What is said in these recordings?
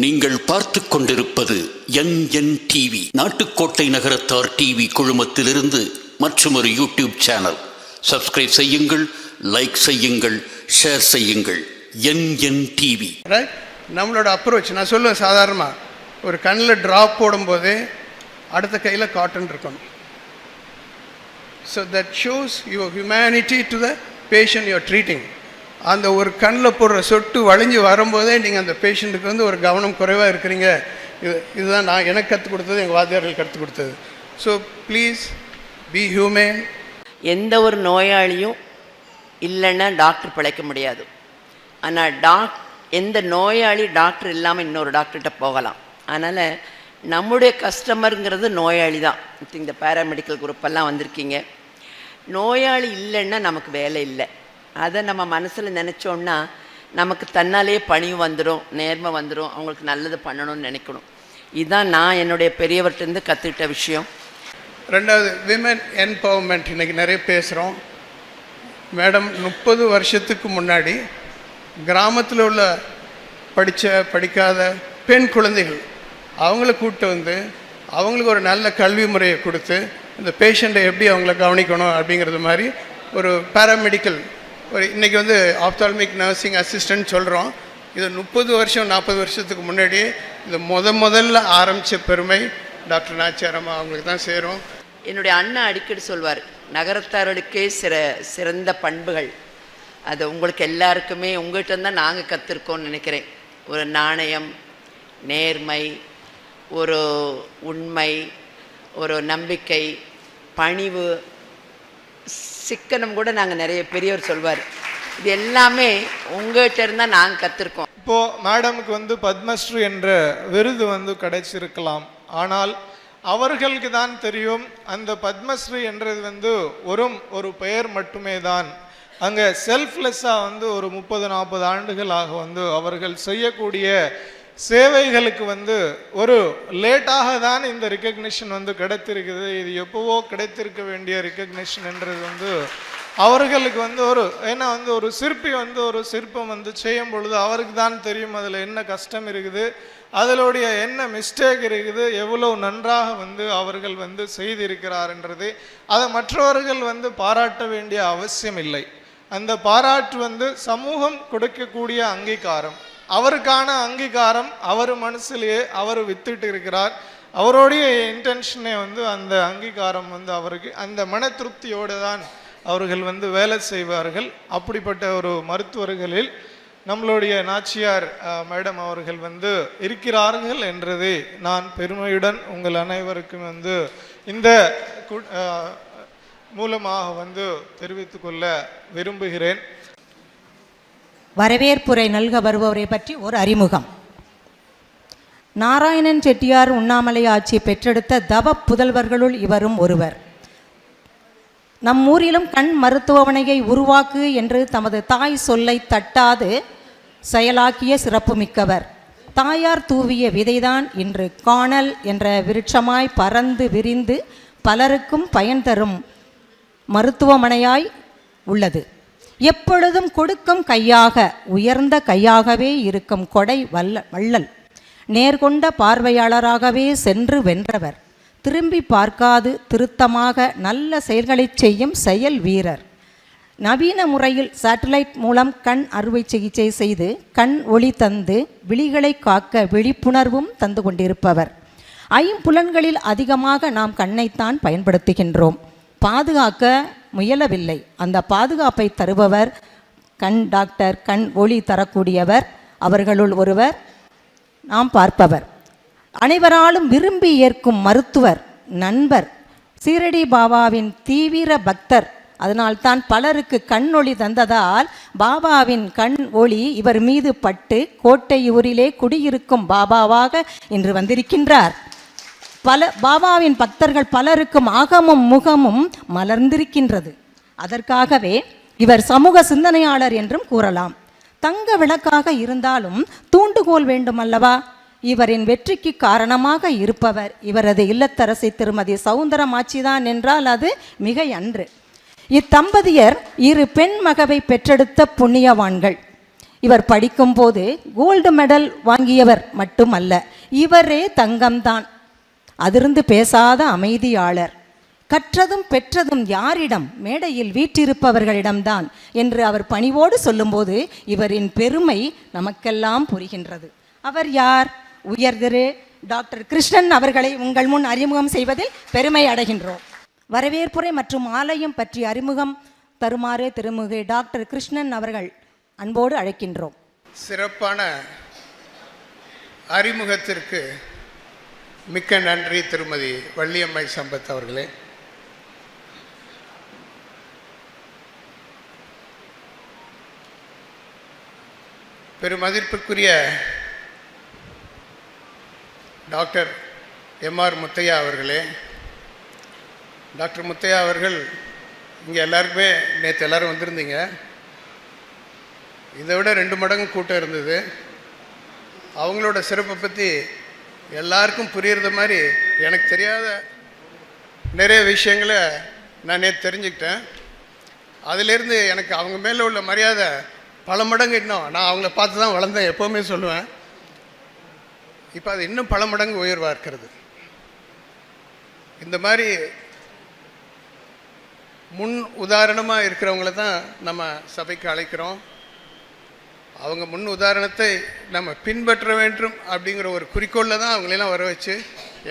நீங்கள் பார்த்து கொண்டிருப்பது NN TV, நாட்டுக்கோட்டை நகரத்தார் டிவி குழுமத்திலிருந்து மற்றொரு யூடியூப் சேனல். சப்ஸ்கிரைப் செய்யுங்கள், லைக் செய்யுங்கள், ஷேர் செய்யுங்கள். NN TV. நம்மளோட அப்ரோச் நான் சொல்லுவேன், சாதாரணமாக ஒரு கண்ணில் ட்ராப் போடும்போதே அடுத்த கையில் காட்டன் இருக்கணும். So that shows your humanity to the patient you're treating. அந்த ஒரு கண்ணில் போடுற சொட்டு வளைஞ்சு வரும்போதே நீங்கள் அந்த பேஷண்ட்டுக்கு வந்து ஒரு கவனம் குறைவாக இருக்கிறீங்க. இதுதான் நான் எனக்கு கற்றுக் கொடுத்தது, எங்கள் வாத்தியார்கள் கற்றுக் கொடுத்தது. So please be humane. எந்த ஒரு நோயாளியும் இல்லைன்னா டாக்டர் பிழைக்க முடியாது. ஆனால் எந்த நோயாளி டாக்டர் இல்லாமல் இன்னொரு டாக்டர்கிட்ட போகலாம். அதனால் நம்முடைய கஸ்டமருங்கிறது நோயாளி தான். இந்த பேராமெடிக்கல் குரூப்பெல்லாம் வந்திருக்கீங்க. நோயாளி இல்லைன்னா நமக்கு வேலை இல்லை. அதை நம்ம மனசில் நினச்சோன்னா நமக்கு தன்னாலேயே பணியும் வந்துடும், நேர்மை வந்துடும், அவங்களுக்கு நல்லது பண்ணணும்னு நினைக்கணும். இதுதான் நான் என்னுடைய பெரியவர்கிட்டருந்து கற்றுக்கிட்ட விஷயம். ரெண்டாவது, விமன் என்பவர்மெண்ட். இன்றைக்கி நிறைய பேசுகிறோம். மேடம் 30 வருஷத்துக்கு முன்னாடி கிராமத்தில் உள்ள படிக்காத பெண் குழந்தைகள் அவங்கள கூப்பிட்டு வந்து அவங்களுக்கு ஒரு நல்ல கல்வி முறையை கொடுத்து இந்த பேஷண்ட்டை எப்படி அவங்கள கவனிக்கணும் அப்படிங்கிறது மாதிரி ஒரு பேராமெடிக்கல் இன்றைக்கி வந்து ஆப்தால்மிக் நர்சிங் அசிஸ்டன்ட் சொல்கிறோம். இது 30 வருஷம் 40 வருஷத்துக்கு முன்னாடியே இது முதல்ல ஆரம்பித்த பெருமை டாக்டர் நாச்சியாரம்மா அவங்களுக்கு தான் சேரும். என்னுடைய அண்ணன் அடிக்கடி சொல்வார், நகரத்தார்களுக்கே சிறந்த பண்புகள் அது உங்களுக்கு எல்லாருக்குமே உங்கள்கிட்ட தான் நாங்கள் கற்றுருக்கோன்னு நினைக்கிறேன். ஒரு நாணயம், நேர்மை, ஒரு உண்மை, ஒரு நம்பிக்கை, பணிவு, சிக்கனம் கூட நாங்கள் நிறைய பெரியவர் சொல்வார். இது எல்லாமே உங்கள்கிட்ட இருந்தால் நாங்கள் கற்றுருக்கோம். இப்போது மேடமுக்கு வந்து பத்மஸ்ரீ என்ற விருது வந்து கிடைச்சிருக்கலாம். ஆனால் அவர்களுக்கு தான் தெரியும் அந்த பத்மஸ்ரீ என்றது வந்து ஒரு பெயர் மட்டுமே தான். அங்கே செல்ஃப்லெஸ்ஸாக வந்து ஒரு 30-40 ஆண்டுகளாக வந்து அவர்கள் செய்யக்கூடிய சேவைகளுக்கு வந்து ஒரு லேட்டாக தான் இந்த ரெக்கக்னிஷன் வந்து கிடைத்திருக்குது. இது எப்போவோ கிடைத்திருக்க வேண்டிய ரெக்கக்னிஷன் என்றது வந்து அவர்களுக்கு வந்து ஏன்னா வந்து ஒரு சிற்பி வந்து ஒரு சிற்பம் வந்து செய்யும் பொழுது அவருக்கு தான் தெரியும் அதில் என்ன கஷ்டம் இருக்குது, அதிலுடைய என்ன மிஸ்டேக் இருக்குது, எவ்வளோ நன்றாக வந்து அவர்கள் வந்து செய்திருக்கிறார்ன்றது. அதை மற்றவர்கள் வந்து பாராட்ட வேண்டிய அவசியம் இல்லை. அந்த பாராட்டு வந்து சமூகம் கொடுக்கக்கூடிய அங்கீகாரம், அவருக்கான அங்கீகாரம் அவர் மனசிலேயே அவர் வித்துட்டு இருக்கிறார். அவருடைய இன்டென்ஷனே வந்து அந்த அங்கீகாரம் வந்து அவருக்கு அந்த மன திருப்தியோடு தான் அவர்கள் வந்து வேலை செய்வார்கள். அப்படிப்பட்ட ஒரு மருத்துவர்களில் நம்மளுடைய நாச்சியார் மேடம் அவர்கள் வந்து இருக்கிறார்கள் என்றதை நான் பெருமையுடன் உங்கள் அனைவருக்கும் வந்து இந்த மூலமாக வந்து தெரிவித்துக் கொள்ள விரும்புகிறேன். வரவேற்புரை நல்க வருபவரை பற்றி ஒரு அறிமுகம். நாராயணன் செட்டியார் உண்ணாமலை ஆட்சி பெற்றெடுத்த தவ புதல்வர்களுள் இவரும் ஒருவர். நம் ஊரிலும் கண் மருத்துவமனையை உருவாக்கு என்று தமது தாய் சொல்லை தட்டாது செயலாக்கிய சிறப்புமிக்கவர். தாயார் தூவிய விதைதான் இன்று காணல் என்ற விருட்சமாய் பறந்து விரிந்து பலருக்கும் பயன் தரும் மருத்துவமனையாய் உள்ளது. எப்பொழுதும் கொடுக்கும் கையாக, உயர்ந்த கையாகவே இருக்கும் கொடை வள்ளல், நேர்கொண்ட பார்வையாளராகவே சென்று வென்றவர், திரும்பி பார்க்காது திருத்தமாக நல்ல செயல்களை செய்யும் செயல் வீரர், நவீன முறையில் சேட்டலைட் மூலம் கண் அறுவை சிகிச்சை செய்து கண் ஒளி தந்து விழிகளை காக்க விழிப்புணர்வும் தந்து கொண்டிருப்பவர். ஐம்புலன்களில் அதிகமாக நாம் கண்ணைத்தான் பயன்படுத்துகின்றோம், பாதுகாக்க முயலவில்லை. அந்த பாதுகாப்பை தருபவர் கண் டாக்டர், கண் ஒளி தரக்கூடியவர். அவர்களுள் ஒருவர் நாம் பார்ப்பவர், அனைவராலும் விரும்பி ஏற்கும் மருத்துவர், நண்பர், சீரடி பாபாவின் தீவிர பக்தர். அதனால்தான் பலருக்கு கண் ஒளி தந்ததால் பாபாவின் கண் ஒளி இவர் மீது பட்டு கோட்டையூரிலே குடியிருக்கும் பாபாவாக இன்று வந்திருக்கின்றார். பாபாவின் பக்தர்கள் பலருக்கும் அகமும் முகமும் மலர்ந்திருக்கின்றது. அதற்காகவே இவர் சமூக சிந்தனையாளர் என்றும் கூறலாம். தங்க விளக்காக இருந்தாலும் தூண்டுகோல் வேண்டுமல்லவா? இவரின் வெற்றிக்கு காரணமாக இருப்பவர் இவரது இல்லத்தரசி திருமதி சவுந்தரமாட்சிதான் என்றால் அது மிகை அன்று. இத்தம்பதியர் 2 பெண் மகவை பெற்றெடுத்த புண்ணியவான்கள். இவர் படிக்கும்போது கோல்டு மெடல் வாங்கியவர் மட்டுமல்ல, இவரே தங்கம்தான். அதிர்ந்து பேசாத அமைதியாளர். கற்றதும் பெற்றதும் யாரிடம்? மேடையில் வீற்றிருப்பவர்களிடம்தான் என்று அவர் பணிவோடு சொல்லும்போது இவரின் பெருமை நமக்கெல்லாம் புரிகின்றது. அவர் யார்? உயர்திரு டாக்டர் கிருஷ்ணன் அவர்களை உங்கள் முன் அறிமுகம் செய்வதில் பெருமை அடைகின்றோம். வரவேற்புரை மற்றும் ஆலயம் பற்றி அறிமுகம் தருமாறு திருமிகு டாக்டர் கிருஷ்ணன் அவர்கள் அன்போடு அழைக்கின்றோம். சிறப்பான அறிமுகத்திற்கு மிக்க நன்றி திருமதி வள்ளியம்மை சம்பத் அவர்களே. பெருமதிப்பிற்குரிய டாக்டர் எம்ஆர் முத்தையா அவர்களே. டாக்டர் முத்தையா அவர்கள் இங்கே எல்லாருக்குமே நேற்று எல்லோரும் வந்திருந்தீங்க. இதை விட 2 மடங்கு கூட்டம் இருந்தது. அவங்களோட சிறப்பை பற்றி எல்லாருக்கும் புரியுறது மாதிரி எனக்கு தெரியாத நிறைய விஷயங்களை நான் நேற்று தெரிஞ்சுக்கிட்டேன். அதிலேருந்து எனக்கு அவங்க மேலே உள்ள மரியாதை பல மடங்கு இன்னும், நான் அவங்கள பார்த்து தான் வளர்ந்தேன் எப்போவுமே சொல்லுவேன். இப்போ அது இன்னும் பல மடங்கு உயர்வாக இருக்கிறது. இந்த மாதிரி முன் உதாரணமாக இருக்கிறவங்கள தான் நம்ம சபைக்கு அழைக்கிறோம். அவங்க முன் உதாரணத்தை நம்ம பின்பற்ற வேண்டும் அப்படிங்கிற ஒரு குறிக்கோளில் தான் அவங்களெல்லாம் வர வச்சு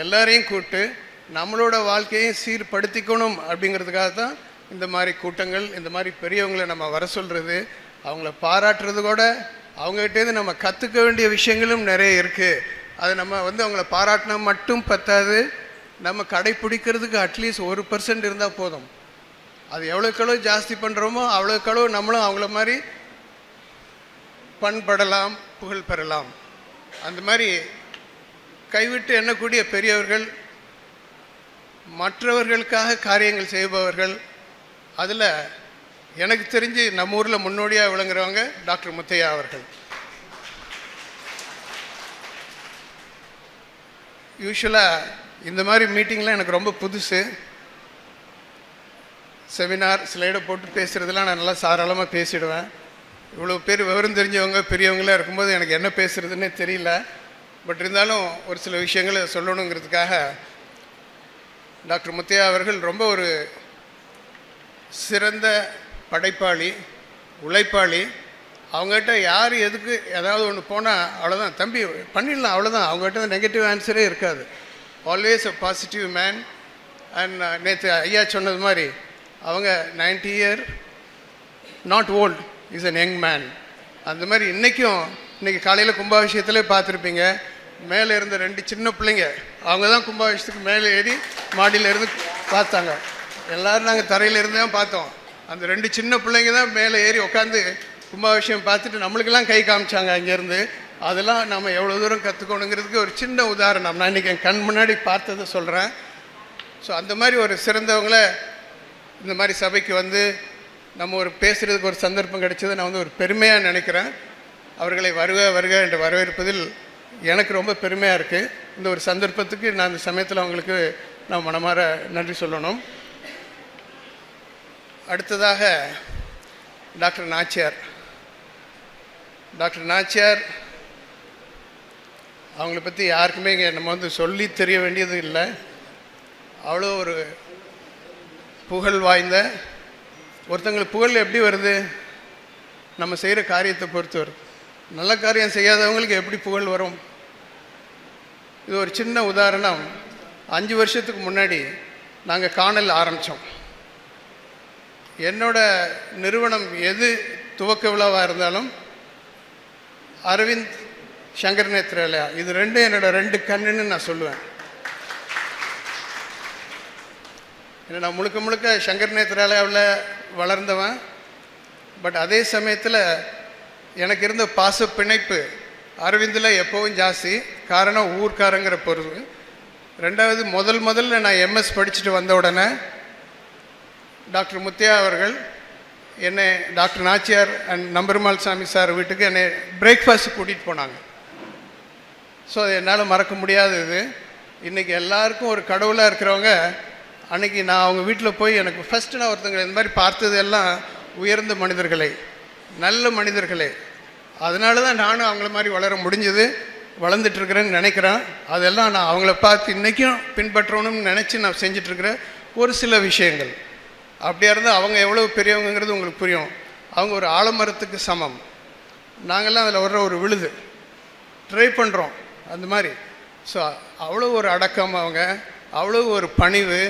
எல்லாரையும் கூப்பிட்டு நம்மளோட வாழ்க்கையை சீர்படுத்திக்கணும் அப்படிங்கிறதுக்காக தான் இந்த மாதிரி கூட்டங்கள், இந்த மாதிரி பெரியவங்களை நம்ம வர சொல்கிறது, அவங்கள பாராட்டுறது கூட, அவங்ககிட்டேருந்து நம்ம கற்றுக்க வேண்டிய விஷயங்களும் நிறைய இருக்குது. அதை நம்ம அவங்கள பாராட்டினா மட்டும் பத்தாது, நம்ம கடைப்பிடிக்கிறதுக்கு அட்லீஸ்ட் 1% இருந்தால் போதும். அது எவ்வளோக்களவு ஜாஸ்தி பண்ணுறோமோ அவ்வளோக்களவு நம்மளும் அவங்கள மாதிரி பண்படலாம், புகழ் பெறலாம். அந்த மாதிரி கைவிட்டு எண்ணக்கூடிய பெரியவர்கள், மற்றவர்களுக்காக காரியங்கள் செய்பவர்கள், அதில் எனக்கு தெரிஞ்சு நம்ம ஊரில் முன்னோடியாக விளங்குறவங்க டாக்டர் முத்தையா அவர்கள். யூஸ்வலாக இந்த மாதிரி மீட்டிங்லாம் எனக்கு ரொம்ப புதுசு. செமினார் ஸ்லைடை போட்டு பேசுகிறதுலாம் நான் நல்லா தாராளமாக பேசிடுவேன். இவ்வளோ பேர் விவரம் தெரிஞ்சவங்க பெரியவங்களாக இருக்கும்போது எனக்கு என்ன பேசுகிறதுன்னே தெரியல. பட் இருந்தாலும் ஒரு சில விஷயங்களை சொல்லணுங்கிறதுக்காக டாக்டர் முத்தையா அவர்கள் ரொம்ப ஒரு சிறந்த படைப்பாளி, உழைப்பாளி. அவங்ககிட்ட யார் எதுக்கு ஏதாவது ஒன்று போனால் அவ்வளோதான், தம்பி பண்ணிடலாம், அவ்வளோதான். அவங்ககிட்ட நெகட்டிவ் ஆன்சரே இருக்காது. Always a positive man. And நேற்று ஐயா சொன்னது மாதிரி அவங்க 90 year not volt, is an young man. அந்த மாதிரி இன்றைக்கி காலையில் கும்பாபிஷேகத்திலே பார்த்துருப்பீங்க, மேலே இருந்த 2 சின்ன பிள்ளைங்க அவங்க தான் கும்பாபிஷேகத்துக்கு மேலே ஏறி மாடியிலேருந்து பார்த்தாங்க. எல்லோரும் நாங்கள் தரையிலேருந்து தான் பார்த்தோம். அந்த 2 சின்ன பிள்ளைங்க தான் மேலே ஏறி உட்காந்து கும்பாபிஷேகம் பார்த்துட்டு நம்மளுக்கெல்லாம் கை காமிச்சாங்க அங்கேருந்து. அதெல்லாம் நம்ம எவ்வளோ தூரம் கற்றுக்கணுங்கிறதுக்கு ஒரு சின்ன உதாரணம் நான் இன்றைக்கி என் கண் முன்னாடி பார்த்ததை சொல்கிறேன். ஸோ அந்த மாதிரி ஒரு சிறந்தவங்களை இந்த மாதிரி சபைக்கு வந்து நம்ம ஒரு பேசுகிறதுக்கு ஒரு சந்தர்ப்பம் கிடைச்சதை நான் ஒரு பெருமையாக நினைக்கிறேன். அவர்களை வருக என்று வரவேற்பதில் எனக்கு ரொம்ப பெருமையாக இருக்குது. இந்த ஒரு சந்தர்ப்பத்துக்கு நான் இந்த சமயத்தில் அவங்களுக்கு நான் மனமாற நன்றி சொல்லணும். அடுத்ததாக டாக்டர் நாச்சியார். டாக்டர் நாச்சியார் அவங்கள பற்றி யாருக்குமே இங்கே நம்ம சொல்லி தெரிய வேண்டியது இல்லை. அவ்வளோ ஒரு புகழ் வாய்ந்த ஒருத்தங்களுக்கு புகழ் எப்படி வருது? நம்ம செய்கிற காரியத்தை பொறுத்து வருது. நல்ல காரியம் செய்யாதவங்களுக்கு எப்படி புகழ் வரும்? இது ஒரு சின்ன உதாரணம். 5 வருஷத்துக்கு முன்னாடி நாங்கள் காணல் ஆரம்பித்தோம். என்னோட நிறுவனம் எது துவக்க விழாவாக இருந்தாலும் அரவிந்த் சங்கர் நேத்ராலயா, இது 2 என்னோட 2 கண்ணுன்னு நான் சொல்லுவேன். ஏன்னா நான் முழுக்க சங்கர் நேத்ராலயாவில் வளர்ந்தவன். பட் அதே சமயத்தில் எனக்கு இருந்த பாச பிணைப்பு அரவிந்தில் எப்போவும் ஜாஸ்தி. காரணம் ஊர்க்காரங்கிற பொருள். 2வது முதல்ல நான் எம்எஸ் படிச்சுட்டு வந்த உடனே டாக்டர் முத்தையா அவர்கள் என்னை டாக்டர் நாச்சியார் அண்ட் நம்பெருமாள் சாமி சார் வீட்டுக்கு என்னை பிரேக்ஃபாஸ்ட் கூட்டிகிட்டு போனாங்க. ஸோ அது என்னால் மறக்க முடியாதது. இன்றைக்கி எல்லாருக்கும் ஒரு கடவுளாக இருக்கிறவங்க, அன்றைக்கி நான் அவங்க வீட்டில் போய் எனக்கு ஃபஸ்ட்டு நான் ஒருத்தங்க இந்த மாதிரி பார்த்தது எல்லாம் உயர்ந்த மனிதர்களை, நல்ல மனிதர்களை. அதனால தான் நானும் அவங்கள மாதிரி வளர முடிஞ்சது, வளர்ந்துட்டுருக்கிறேன்னு நினைக்கிறேன். அதெல்லாம் நான் அவங்கள பார்த்து இன்றைக்கும் பின்பற்றணும்னு நினச்சி நான் செஞ்சிட்ருக்கிற ஒரு சில விஷயங்கள். அப்படியா இருந்தால் அவங்க எவ்வளோ பெரியவங்கிறது உங்களுக்கு புரியும். அவங்க ஒரு ஆலமரத்துக்கு சமம், நாங்கள்லாம் அதில் வர்ற ஒரு விழுது, ட்ரை பண்ணுறோம் அந்த மாதிரி. ஸோ அவ்வளோ ஒரு அடக்கம், அவங்க அவ்வளோ ஒரு பணிவு.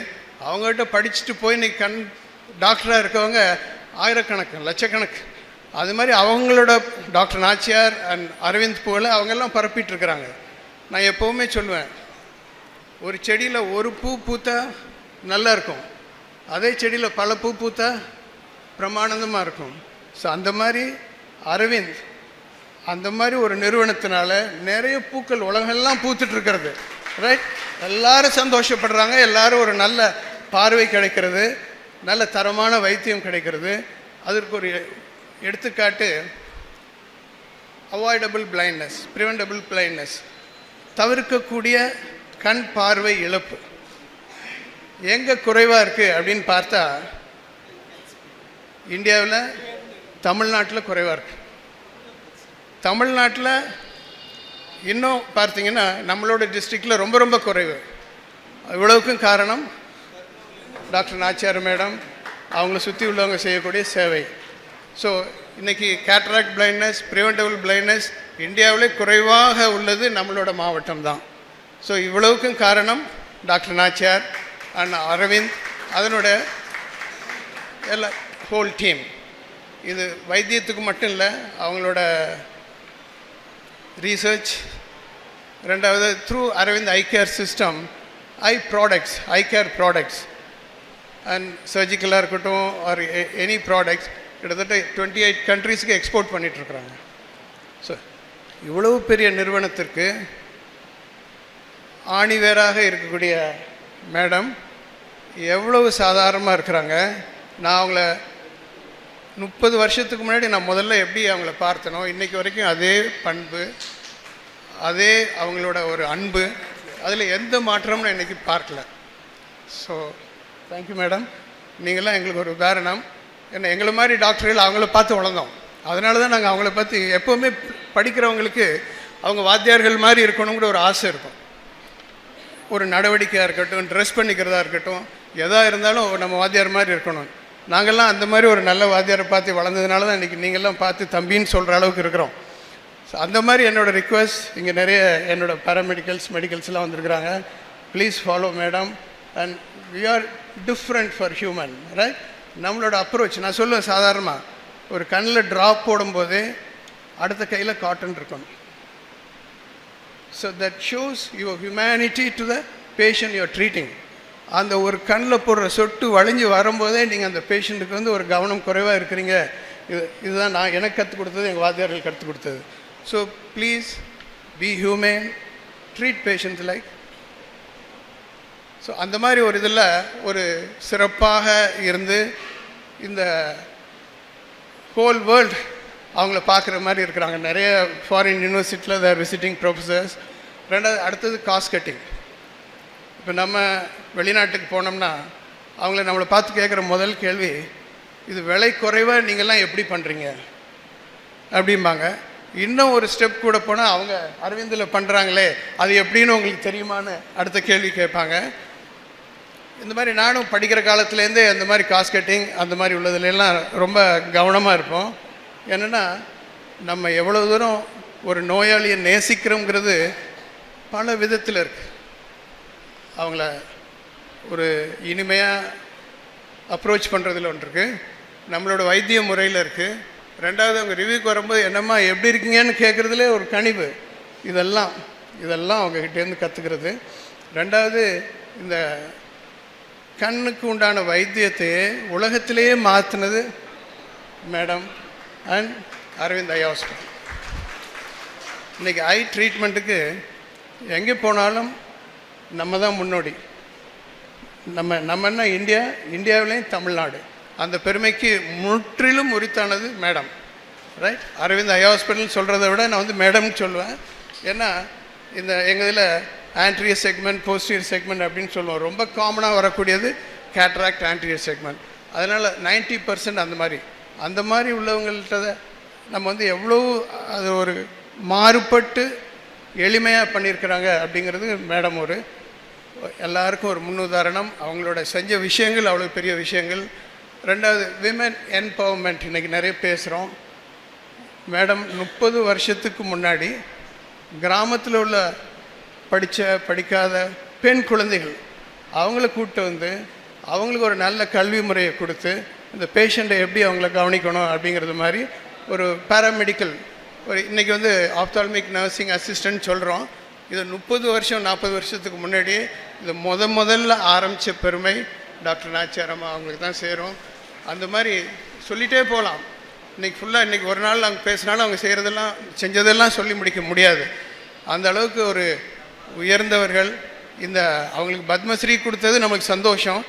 அவங்ககிட்ட படிச்சுட்டு போய் இன்றைக்கி டாக்டராக இருக்கவங்க ஆயிரக்கணக்கு லட்சக்கணக்கு. அது மாதிரி அவங்களோட டாக்டர் நாச்சியார் அண்ட் அரவிந்த் புகழை அவங்கெல்லாம் பரப்பிட்டுருக்குறாங்க. நான் எப்போவுமே சொல்லுவேன், ஒரு செடியில் ஒரு பூ பூத்தா நல்லா இருக்கும், அதே செடியில் பல பூ பூத்தா பிரமானந்தமாக இருக்கும். ஸோ அந்த மாதிரி அரவிந்த் அந்த மாதிரி ஒரு நிறுவனத்தினால நிறைய பூக்கள் உலகெல்லாம் பூத்துட்ருக்கிறது. ரைட், எல்லாரும் சந்தோஷப்படுறாங்க, எல்லாரும் ஒரு நல்ல பார்வை கிடைக்கிறது, நல்ல தரமான வைத்தியம் கிடைக்கிறது. அதற்கு ஒரு எடுத்துக்காட்டு அவாய்டபிள் பிளைண்ட்னஸ், ப்ரிவெண்டபிள் பிளைண்ட்னஸ், தவிர்க்கக்கூடிய கண் பார்வை இழப்பு எங்கே குறைவாக இருக்குது அப்படின்னு பார்த்தா இந்தியாவில் தமிழ்நாட்டில் குறைவாக இருக்குது. தமிழ்நாட்டில் இன்னும் பார்த்தீங்கன்னா நம்மளோட டிஸ்ட்ரிக்டில் ரொம்ப ரொம்ப குறைவு. இவ்வளவுக்கும் காரணம் டாக்டர் நாச்சியார் மேடம், அவங்கள சுற்றி உள்ளவங்க செய்யக்கூடிய சேவை. ஸோ இன்றைக்கி கேட்ராக்ட் பிளைண்ட்னஸ், ப்ரிவெண்டபிள் பிளைண்ட்னஸ் இந்தியாவிலே குறைவாக உள்ளது நம்மளோட மாவட்டம் தான். ஸோ இவ்வளவுக்கும் காரணம் டாக்டர் நாச்சியார் அண்ட் அரவிந்த், அதனோட எல்லா ஹோல் டீம். இது வைத்தியத்துக்கு மட்டும் இல்லை, அவங்களோட ரீசர்ச். ரெண்டாவது through Aravind eye care system, eye care products and சர்ஜிக்கலாக இருக்கட்டும் ஆர் எனி ப்ராடக்ட்ஸ் கிட்டத்தட்ட 28 கண்ட்ரீஸுக்கு எக்ஸ்போர்ட் பண்ணிகிட்ருக்குறாங்க. ஸோ இவ்வளவு பெரிய நிறுவனத்திற்கு ஆணிவேராக இருக்கக்கூடிய மேடம் எவ்வளவு சாதாரணமாக இருக்கிறாங்க. நான் அவங்கள 30 வருஷத்துக்கு முன்னாடி நான் முதல்ல எப்படி அவங்கள பார்த்தனோ இன்றைக்கி வரைக்கும் அதே பண்பு, அதே அவங்களோட ஒரு அன்பு, அதில் எந்த மாற்றமும் நான் இன்றைக்கி பார்க்கல. ஸோ தேங்க்யூ மேடம், நீங்களாம் எங்களுக்கு ஒரு உதாரணம். ஏன்னா எங்களை மாதிரி டாக்டர்கள் அவங்கள பார்த்து வளர்ந்தோம். அதனால தான் நாங்கள் அவங்கள பற்றி எப்போவுமே படிக்கிறவங்களுக்கு அவங்க வாத்தியார்கள் மாதிரி இருக்கணுங்கிற ஒரு ஆசை இருக்கும். ஒரு நடவடிக்கையாக இருக்கட்டும், ட்ரெஸ் பண்ணிக்கிறதா இருக்கட்டும், எதாக இருந்தாலும் நம்ம வாத்தியார் மாதிரி இருக்கணும். நாங்கள்லாம் அந்த மாதிரி ஒரு நல்ல வாத்தியாரை பார்த்து வளர்ந்ததுனால தான் இன்றைக்கி நீங்கள்லாம் பார்த்து தம்பின்னு சொல்கிற அளவுக்கு இருக்கிறோம். ஸோ அந்த மாதிரி என்னோடய ரிக்வெஸ்ட், இங்கே நிறைய என்னோடய மெடிக்கல்ஸ்லாம் வந்திருக்கிறாங்க. Please follow madam. And we are different for human, right? நம்மளோட அப்ரோச் நான் சொல்லுவேன், சாதாரணமாக ஒரு கண்ணில் ட்ராப் போடும்போது அடுத்த கையில் காட்டன் இருக்கணும். So that shows your humanity to the patient you're treating. அந்த ஒரு கண்ணில் போடுற சொட்டு வளைஞ்சு வரும்போதே நீங்கள் அந்த பேஷண்ட்டுக்கு வந்து ஒரு கவனம் குறைவாக இருக்கிறீங்க. இதுதான் நான் எனக்கு கற்றுக் கொடுத்தது, எங்கள் வாத்தியார்கள் கற்றுக் கொடுத்தது. So please be human, treat patients like. So அந்த மாதிரி ஒரு இதில் ஒரு சிறப்பாக இருந்து இந்த ஹோல் வேர்ல்டு அவங்கள பார்க்குற மாதிரி இருக்கிறாங்க. நிறைய ஃபாரின் யூனிவர்சிட்டியில் தேர் விசிட்டிங் ப்ரொஃபஸர்ஸ். அடுத்தது காஸ்ட் கட்டிங். இப்போ நம்ம வெளிநாட்டுக்கு போனோம்னா அவங்கள நம்மளை பார்த்து கேட்குற முதல் கேள்வி, இது விலை குறைவாக நீங்கள்லாம் எப்படி பண்ணுறீங்க அப்படிம்பாங்க. இன்னும் ஒரு ஸ்டெப் கூட போனால் அவங்க அரவிந்தில் பண்ணுறாங்களே அது எப்படின்னு உங்களுக்கு தெரியுமான்னு அடுத்த கேள்வி கேட்பாங்க. இந்த மாதிரி நானும் படிக்கிற காலத்துலேருந்தே அந்த மாதிரி காஸ்ட் கட்டிங் அந்த மாதிரி உள்ளதுலாம் ரொம்ப கவனமாக இருப்போம். என்னென்னா நம்ம எவ்வளோ தூரம் ஒரு நோயாளியை நேசிக்கிறோங்கிறது பல விதத்தில் இருக்குது. அவங்கள ஒரு இனிமையாக அப்ரோச் பண்ணுறதுல ஒன்று இருக்குது, நம்மளோட வைத்திய முறையில் இருக்குது. ரெண்டாவது அவங்க ரிவ்யூக்கு வரும்போது என்னம்மா எப்படி இருக்கீங்கன்னு கேட்குறதுலே ஒரு கனிவு. இதெல்லாம் அவங்ககிட்டேருந்து கற்றுக்கிறது. ரெண்டாவது இந்த கண்ணுக்கு உண்டான வைத்தியத்தையே உலகத்திலேயே மாற்றினது madam and Aravind eye hospital. இன்றைக்கி ஐ ட்ரீட்மெண்ட்டுக்கு எங்கே போனாலும் நம்ம தான் முன்னோடி. நம்மன்னா இந்தியாவிலேயும் தமிழ்நாடு. அந்த பெருமைக்கு முற்றிலும் உரித்தானது madam, right? Aravind eye hospital சொல்கிறத விட நான் வந்து மேடம்னு சொல்லுவேன். ஏன்னா இந்த எங்கள் இதில் ஆன்டீரியர் செக்மெண்ட், போஸ்டீரியர் செக்மெண்ட் அப்படின்னு சொல்லுவோம். ரொம்ப காமனாக வரக்கூடியது கேட்ராக்ட் ஆன்டீரியர் செக்மெண்ட். அதனால் 90% அந்த மாதிரி உள்ளவங்கள்ட்ட நம்ம வந்து எவ்வளோ அது ஒரு மாறுபட்டு எளிமையாக பண்ணியிருக்கிறாங்க அப்படிங்கிறது மேடம் ஒரு எல்லாருக்கும் ஒரு முன்னுதாரணம். அவங்களோட செஞ்ச விஷயங்கள் அவ்வளோ பெரிய விஷயங்கள். ரெண்டாவது விமன் என்பவர்மெண்ட் இன்றைக்கி நிறைய பேசுகிறோம். மேடம் 30 வருஷத்துக்கு முன்னாடி கிராமத்தில் உள்ள படிக்காத பெண் குழந்தைகள் அவங்கள கூப்பிட்டு வந்து அவங்களுக்கு ஒரு நல்ல கல்வி முறையை கொடுத்து இந்த பேஷண்ட்டை எப்படி அவங்கள கவனிக்கணும் அப்படிங்கிறது மாதிரி ஒரு பேராமெடிக்கல் ஒரு இன்றைக்கி வந்து ஆப்தால்மிக் நர்சிங் அசிஸ்டன்ட் சொல்கிறோம். இது 30 வருஷம் 40 வருஷத்துக்கு முன்னாடியே இது முதல்ல ஆரம்பித்த பெருமை டாக்டர் நாச்சியாரம்மா அவங்களுக்கு தான் சேரும். அந்த மாதிரி சொல்லிகிட்டே போகலாம். இன்றைக்கி ஒரு நாள் அவங்க பேசினாலும் அவங்க செஞ்சதெல்லாம் சொல்லி முடிக்க முடியாது. அந்த அளவுக்கு ஒரு உயர்ந்தவர்கள். இந்த அவங்களுக்கு பத்மஸ்ரீ கொடுத்தது நமக்கு சந்தோஷம்.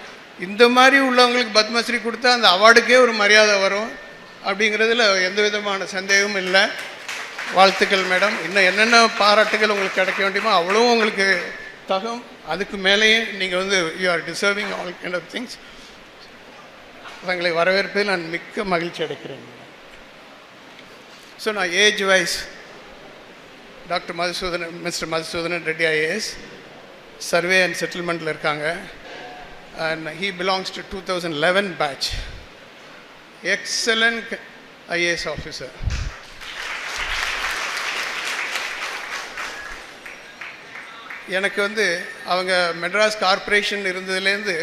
இந்த மாதிரி உள்ளவங்களுக்கு பத்மஸ்ரீ கொடுத்தா அந்த அவார்டுக்கே ஒரு மரியாதை வரும் அப்படிங்கிறதுல எந்த விதமான சந்தேகமும் இல்லை. வாழ்த்துக்கள் மேடம். இன்னும் என்னென்ன பாராட்டுகள் உங்களுக்கு கிடைக்க வேண்டியமோ அவ்வளோ உங்களுக்கு தகும். அதுக்கு மேலேயே நீங்கள் வந்து you are deserving all kind of things. தங்களை வரவேற்பதில் நான் மிக்க மகிழ்ச்சி அடைக்கிறேன். ஸோ நான் age wise doctor mister Madhusudhanan Reddy IAS survey and செட்டில்மெண்ட்டில் இருக்காங்க. And he belongs to 2011 batch. Excellent IAS officer. எனக்கு வந்து அவங்க மெட்ராஸ் கார்ப்பரேஷன் இருந்ததுலேருந்து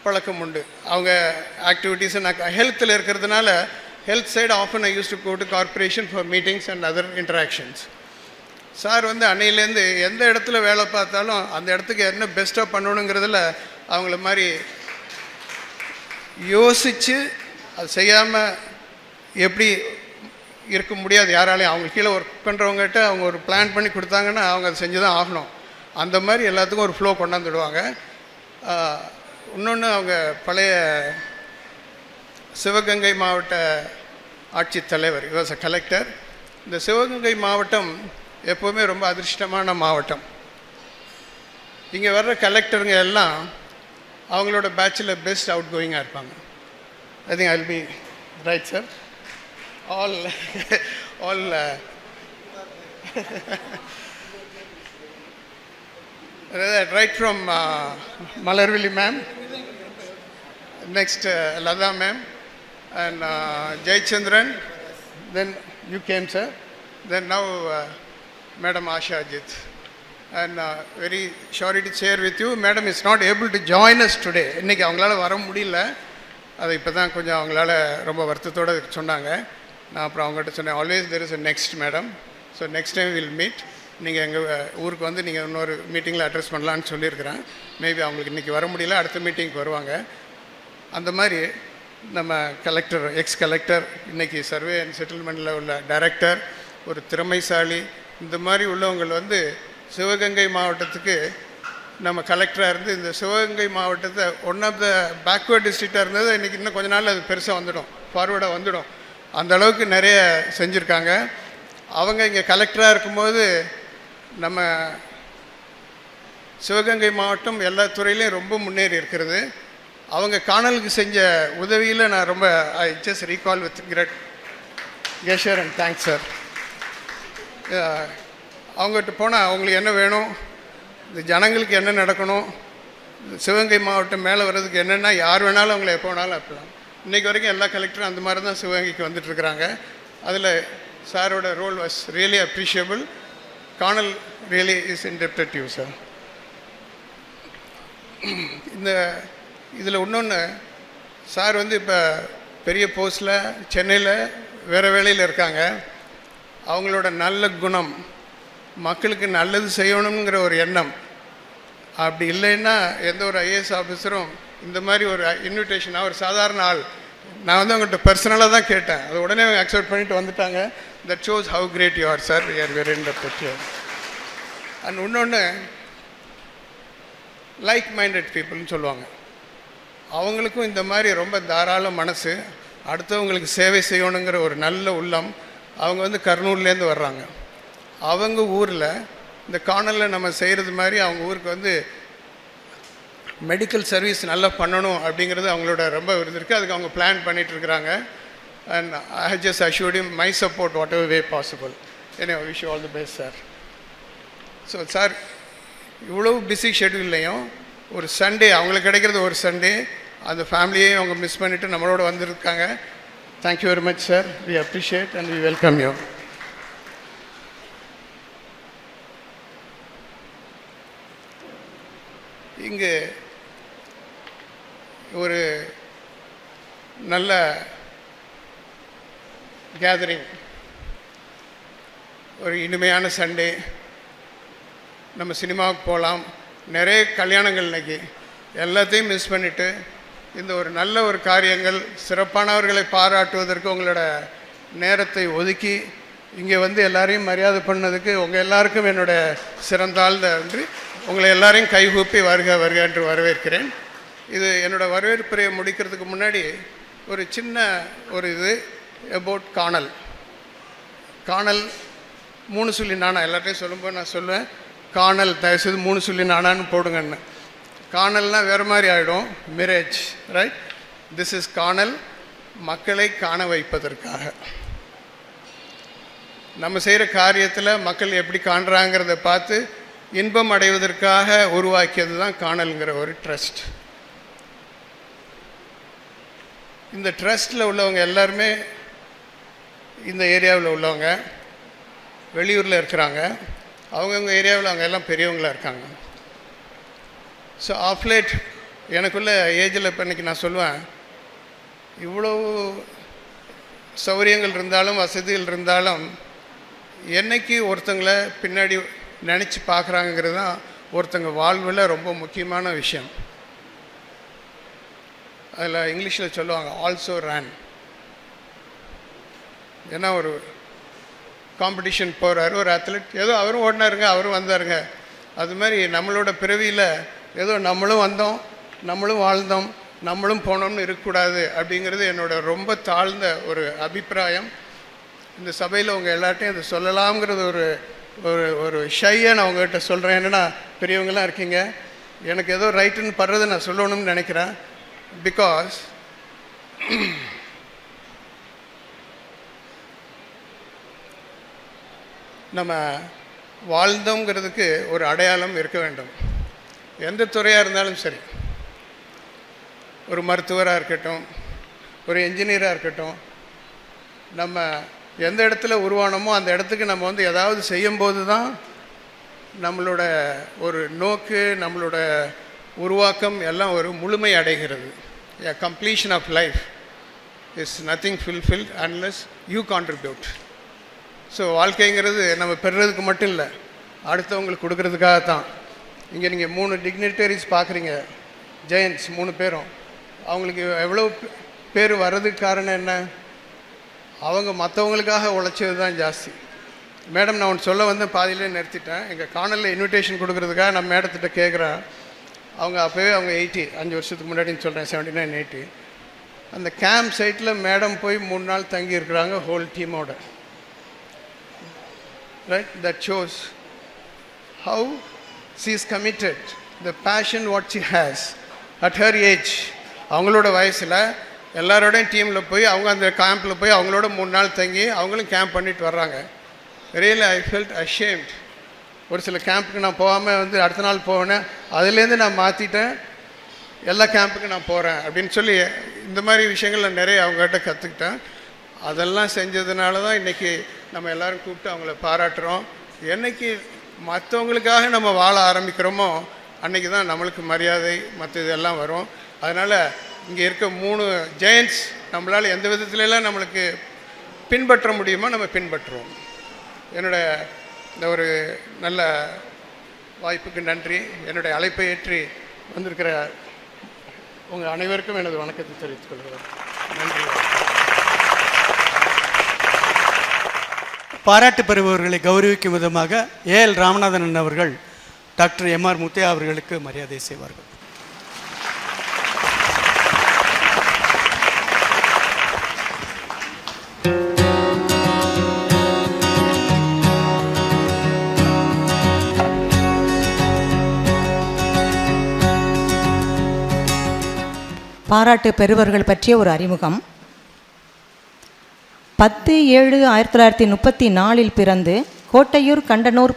பழக்கம் உண்டு. அவங்க ஆக்டிவிட்டீஸை நான் ஹெல்த்தில் இருக்கிறதுனால health side often I use to go to corporation for meetings and other interactions. Sir வந்து அன்னையிலேருந்து எந்த இடத்துல வேலை பார்த்தாலும் அந்த இடத்துக்கு என்ன பெஸ்ட்டாக பண்ணணுங்கிறதுல அவங்கள மாதிரி யோசித்து அது செய்யாமல் எப்படி இருக்க முடியாது யாராலையும். அவங்க கீழே ஒர்க் பண்ணுறவங்ககிட்ட அவங்க ஒரு பிளான் பண்ணி கொடுத்தாங்கன்னா அவங்க அதை செஞ்சு தான் ஆகணும். அந்த மாதிரி எல்லாத்துக்கும் ஒரு ஃப்ளோ கொண்டாந்துடுவாங்க. இன்னொன்று அவங்க பழைய சிவகங்கை மாவட்ட ஆட்சித்தலைவர், இவர் கலெக்டர். இந்த சிவகங்கை மாவட்டம் எப்போவுமே ரொம்ப அதிர்ஷ்டமான மாவட்டம். இங்கே வர்ற கலெக்டருங்க எல்லாம் அவங்களோட பேட்சில் பெஸ்ட் அவுட் கோயிங்காக இருப்பாங்க. I think I will be right sir. All right from Malarvili ma'am, next Lada ma'am, and Jayachandran, then you came sir, then now Madam Asha Ajit, and very sorry to share with you, Madam is not able to join us today. இன்னைக்கு அவங்களால வர முடியல. அதை இப்போ தான் கொஞ்சம் அவங்களால ரொம்ப வருத்தத்தோடு சொன்னாங்க. நான் அப்புறம் அவங்ககிட்ட சொன்னேன், always there is a next madam, so next time will meet. நீங்கள் எங்கள் ஊருக்கு வந்து நீங்கள் இன்னொரு மீட்டிங்கில் அட்ரஸ் பண்ணலான்னு சொல்லியிருக்கிறேன். மேபி அவங்களுக்கு இன்றைக்கி வர முடியல, அடுத்த மீட்டிங்க்கு வருவாங்க. அந்த மாதிரி நம்ம கலெக்டர், எக்ஸ் கலெக்டர், இன்றைக்கி சர்வே அண்ட் செட்டில்மெண்ட்டில் உள்ள டைரக்டர், ஒரு திறமைசாலி, இந்த மாதிரி உள்ளவங்கள் வந்து சிவகங்கை மாவட்டத்துக்கு நம்ம கலெக்டராக இருந்து இந்த சிவகங்கை மாவட்டத்தை ஒன் ஆஃப் த பேக்வேர்ட் டிஸ்ட்ரிக்டாக இருந்தது இன்றைக்கி இன்னும் கொஞ்ச நாள் அது பெருசாக வந்துடும், ஃபார்வேர்டாக வந்துடும். அந்த அளவுக்கு நிறைய செஞ்சுருக்காங்க. அவங்க இங்கே கலெக்டராக இருக்கும்போது நம்ம சிவகங்கை மாவட்டம் எல்லா துறையிலையும் ரொம்ப முன்னேறி இருக்கிறது. அவங்க காணலுக்கு செஞ்ச உதவியில் நான் ரொம்ப I just recall with great gesture and thanks sir. அவங்ககிட்ட போனால் அவங்களுக்கு என்ன வேணும், இந்த ஜனங்களுக்கு என்ன நடக்கணும், சிவகங்கை மாவட்டம் மேலே வர்றதுக்கு என்னென்னா யார் வேணாலும் அவங்கள எப்போ வேணாலும் அனுப்பலாம். இன்றைக்கி வரைக்கும் எல்லா கலெக்டரும் அந்த மாதிரி தான் சிவகங்கைக்கு வந்துட்டுருக்குறாங்க. அதில் சாரோட ரோல் வாஸ் ரியலி அப்ரிஷியபிள். காணல் really is indebted you sir. இந்த இதில் இன்னொன்று, சார் வந்து இப்போ பெரிய போஸ்டில் சென்னையில் வேறு வேலையில் இருக்காங்க. அவங்களோட நல்ல குணம், மக்களுக்கு நல்லது செய்யணுங்கிற ஒரு எண்ணம், அப்படி இல்லைன்னா எந்த ஒரு ஐஏஎஸ் ஆஃபீஸரும் இந்த மாதிரி ஒரு இன்விடேஷனாக ஒரு சாதாரண ஆள், நான் வந்து அவங்கள்ட்ட பர்சனலாக தான் கேட்டேன், அது உடனே அவங்க அக்செப்ட் பண்ணிட்டு வந்துட்டாங்க. That shows how great you are sir. We are very indebted. And இன்னொன்று, லைக் மைண்டட் பீப்புள்னு சொல்லுவாங்க. அவங்களுக்கும் இந்த மாதிரி ரொம்ப தாராள மனசு, அடுத்தவங்களுக்கு சேவை செய்யணுங்கிற ஒரு நல்ல உள்ளம். அவங்க வந்து கர்னூல்லேருந்து வர்றாங்க. அவங்க ஊரில் இந்த காணலில் நம்ம செய்கிறது மாதிரி அவங்க ஊருக்கு வந்து மெடிக்கல் சர்வீஸ் நல்லா பண்ணணும் அப்படிங்கிறது அவங்களோட ரொம்ப இருக்குது. அதுக்கு அவங்க plan பண்ணிகிட்ருக்குறாங்க. and I just assured him my support whatever way possible. Anyway, I wish you all the best, sir. So sir இவ்வளோ பிஸி ஷெட்யூல்லையும் ஒரு சண்டே அவங்களுக்கு கிடைக்கிறது ஒரு சண்டே, அந்த ஃபேமிலியையும் அவங்க மிஸ் பண்ணிவிட்டு நம்மளோட வந்திருக்காங்க. Thank you very much sir. We appreciate and we welcome you. இங்கு ஒரு நல்ல கேதரிங், ஒரு இனிமையான சண்டே. நம்ம சினிமாவுக்கு போகலாம், நிறைய கல்யாணங்கள் இன்றைக்கி எல்லாத்தையும் மிஸ் பண்ணிவிட்டு இந்த ஒரு நல்ல ஒரு காரியங்கள் சிறப்பானவர்களை பாராட்டுவதற்கு உங்களோட நேரத்தை ஒதுக்கி இங்கே வந்து எல்லாரையும் மரியாதை பண்ணதுக்கு உங்கள் எல்லாருக்கும் என்னோடய சிறந்தாழ்ந்த நன்றி. உங்களை எல்லாரையும் கைகூப்பி வருக வருக என்று வரவேற்கிறேன். இது என்னோடய வரவேற்புரையை முடிக்கிறதுக்கு முன்னாடி ஒரு சின்ன ஒரு இது அபவுட் காணல். காணல் 3 சொல்லி நானா எல்லாத்தையும் சொல்லும்போது நான் சொல்லுவேன், காணல் தயவுசெய்து 3 சொல்லி நானான்னு போடுங்கன்னு. காணல்னால் வேறு மாதிரி ஆகிடும், மிரேஜ், ரைட்? திஸ் இஸ் காணல், மக்களை காண வைப்பதற்காக. நம்ம செய்கிற காரியத்தில் மக்கள் எப்படி காண்றாங்கிறத பார்த்து இன்பம் அடைவதற்காக உருவாக்கியது தான் காணல்ங்கிற ஒரு ட்ரஸ்ட். இந்த ட்ரஸ்ட்டில் உள்ளவங்க எல்லாருமே இந்த ஏரியாவில் உள்ளவங்க, வெளியூரில் இருக்கிறாங்க, அவங்கவுங்க ஏரியாவில் அவங்க எல்லாம் பெரியவங்களாக இருக்காங்க. ஸோ ஆஃப்லேட் எனக்குள்ள ஏஜில் இப்போ இன்றைக்கி நான் சொல்லுவேன், இவ்வளோ சௌகரியங்கள் இருந்தாலும் வசதிகள் இருந்தாலும் என்னைக்கு ஒருத்தங்களை பின்னாடி நினச்சி பார்க்குறாங்கிறது தான் ஒருத்தங்க வாழ்வில் ரொம்ப முக்கியமான விஷயம். அதில் இங்கிலீஷில் சொல்லுவாங்க ஆல்சோ ரன். ஏன்னா ஒரு காம்படிஷன் போகிறாரு ஒரு அத்லெட், ஏதோ அவரும் ஓடினாருங்க அவரும் வந்தாருங்க, அது மாதிரி நம்மளோட பிறவியில் ஏதோ நம்மளும் வந்தோம் நம்மளும் வாழ்ந்தோம் நம்மளும் போனோம்னு இருக்கக்கூடாது அப்படிங்கிறது என்னோட ரொம்ப தாழ்ந்த ஒரு அபிப்பிராயம். இந்த சபையில் உங்கள் எல்லார்ட்டையும் அதை சொல்லலாம்ங்கிறது ஒரு ஒரு ஒரு ஷையை நான் உங்கள்கிட்ட சொல்கிறேன். என்னென்னா பெரியவங்களாம் இருக்கீங்க, எனக்கு ஏதோ ரைட்டுன்னு படுறதை நான் சொல்லணும்னு நினைக்கிறேன். பிகாஸ் நம்ம வாழ்ந்தோங்கிறதுக்கு ஒரு அடையாளம் இருக்க வேண்டும். எந்த துறையாக இருந்தாலும் சரி, ஒரு மருத்துவராக இருக்கட்டும், ஒரு என்ஜினியராக இருக்கட்டும், நம்ம எந்த இடத்துல உருவானமோ அந்த இடத்துக்கு நம்ம வந்து ஏதாவது செய்யும்போது தான் நம்மளோட ஒரு நோக்கு, நம்மளோட உருவாக்கம் எல்லாம் ஒரு முழுமை அடைகிறது. Completion of life is nothing fulfilled unless you contribute. So வாழ்க்கைங்கிறது நம்ம பெறுறதுக்கு மட்டும் இல்லை, அடுத்தவங்களுக்கு கொடுக்கறதுக்காக தான். இங்கே நீங்கள் 3 டிக்னிட்டரிஸ் பார்க்குறீங்க, ஜெயன்ட்ஸ் 3 பேரும். அவங்களுக்கு எவ்வளோ பேர் வர்றதுக்கு காரணம் என்ன? அவங்க மற்றவங்களுக்காக உழைச்சது தான் ஜாஸ்தி. மேடம் நான் ஒன்று சொல்ல வந்து பாதியிலே நிறுத்திட்டேன். எங்கள் காணலில் இன்விடேஷன் கொடுக்கறதுக்காக நான் மேடத்திட்ட கேட்குறேன். அவங்க அப்போவே அவங்க 80, 5 வருஷத்துக்கு முன்னாடின்னு சொல்கிறேன், 79, 80. அந்த கேம்ப் சைட்டில் மேடம் போய் 3 நாள் தங்கி இருக்கிறாங்க ஹோல் டீமோட. Right? That shows how she is committed, the passion what she has at her age. அவங்களோட வயசில் எல்லாரோடையும் டீமில் போய் அவங்க அந்த கேம்பில் போய் அவங்களோட 3 நாள் தங்கி அவங்களும் கேம்ப் பண்ணிட்டு வர்றாங்க. Really I felt ashamed. ஒரு சில கேம்புக்கு நான் போகாமல் வந்து அடுத்த நாள் போவேனேன், அதுலேருந்து நான் மாற்றிட்டேன், எல்லா கேம்புக்கும் நான் போகிறேன் அப்படின்னு சொல்லி இந்த மாதிரி விஷயங்கள் நான் நிறைய அவங்ககிட்ட கற்றுக்கிட்டேன். அதெல்லாம் செஞ்சதுனால தான் இன்றைக்கி நம்ம எல்லோரும் கூப்பிட்டு அவங்கள பாராட்டுறோம். என்றைக்கு மற்றவங்களுக்காக நம்ம வாழ ஆரம்பிக்கிறோமோ அன்றைக்கி தான் நம்மளுக்கு மரியாதை மற்ற இதெல்லாம் வரும். அதனால் இங்கே இருக்க 3 ஜெயண்ட்ஸ் நம்மளால் எந்த விதத்துலலாம் நம்மளுக்கு பின்பற்ற முடியுமோ நம்ம பின்பற்றுவோம். என்னோட இந்த ஒரு நல்ல வாய்ப்புக்கு நன்றி. என்னுடைய அழைப்பை ஏற்றி வந்திருக்கிற உங்கள் அனைவருக்கும் எனது வணக்கத்தை தெரிவித்துக் கொள்கிறேன். நன்றி. பாராட்டு பெறுபவர்களை கௌரவிக்கும் விதமாக ஏஎல் ராமநாதன் அவர்கள் டாக்டர் எம்ஆர் முத்தையா அவர்களுக்கு மரியாதை செய்வார்கள். பாராட்டு பெறுபவர்கள் பற்றிய ஒரு அறிமுகம். 10/7/1934 பிறந்து கோட்டையூர் கண்டனூர்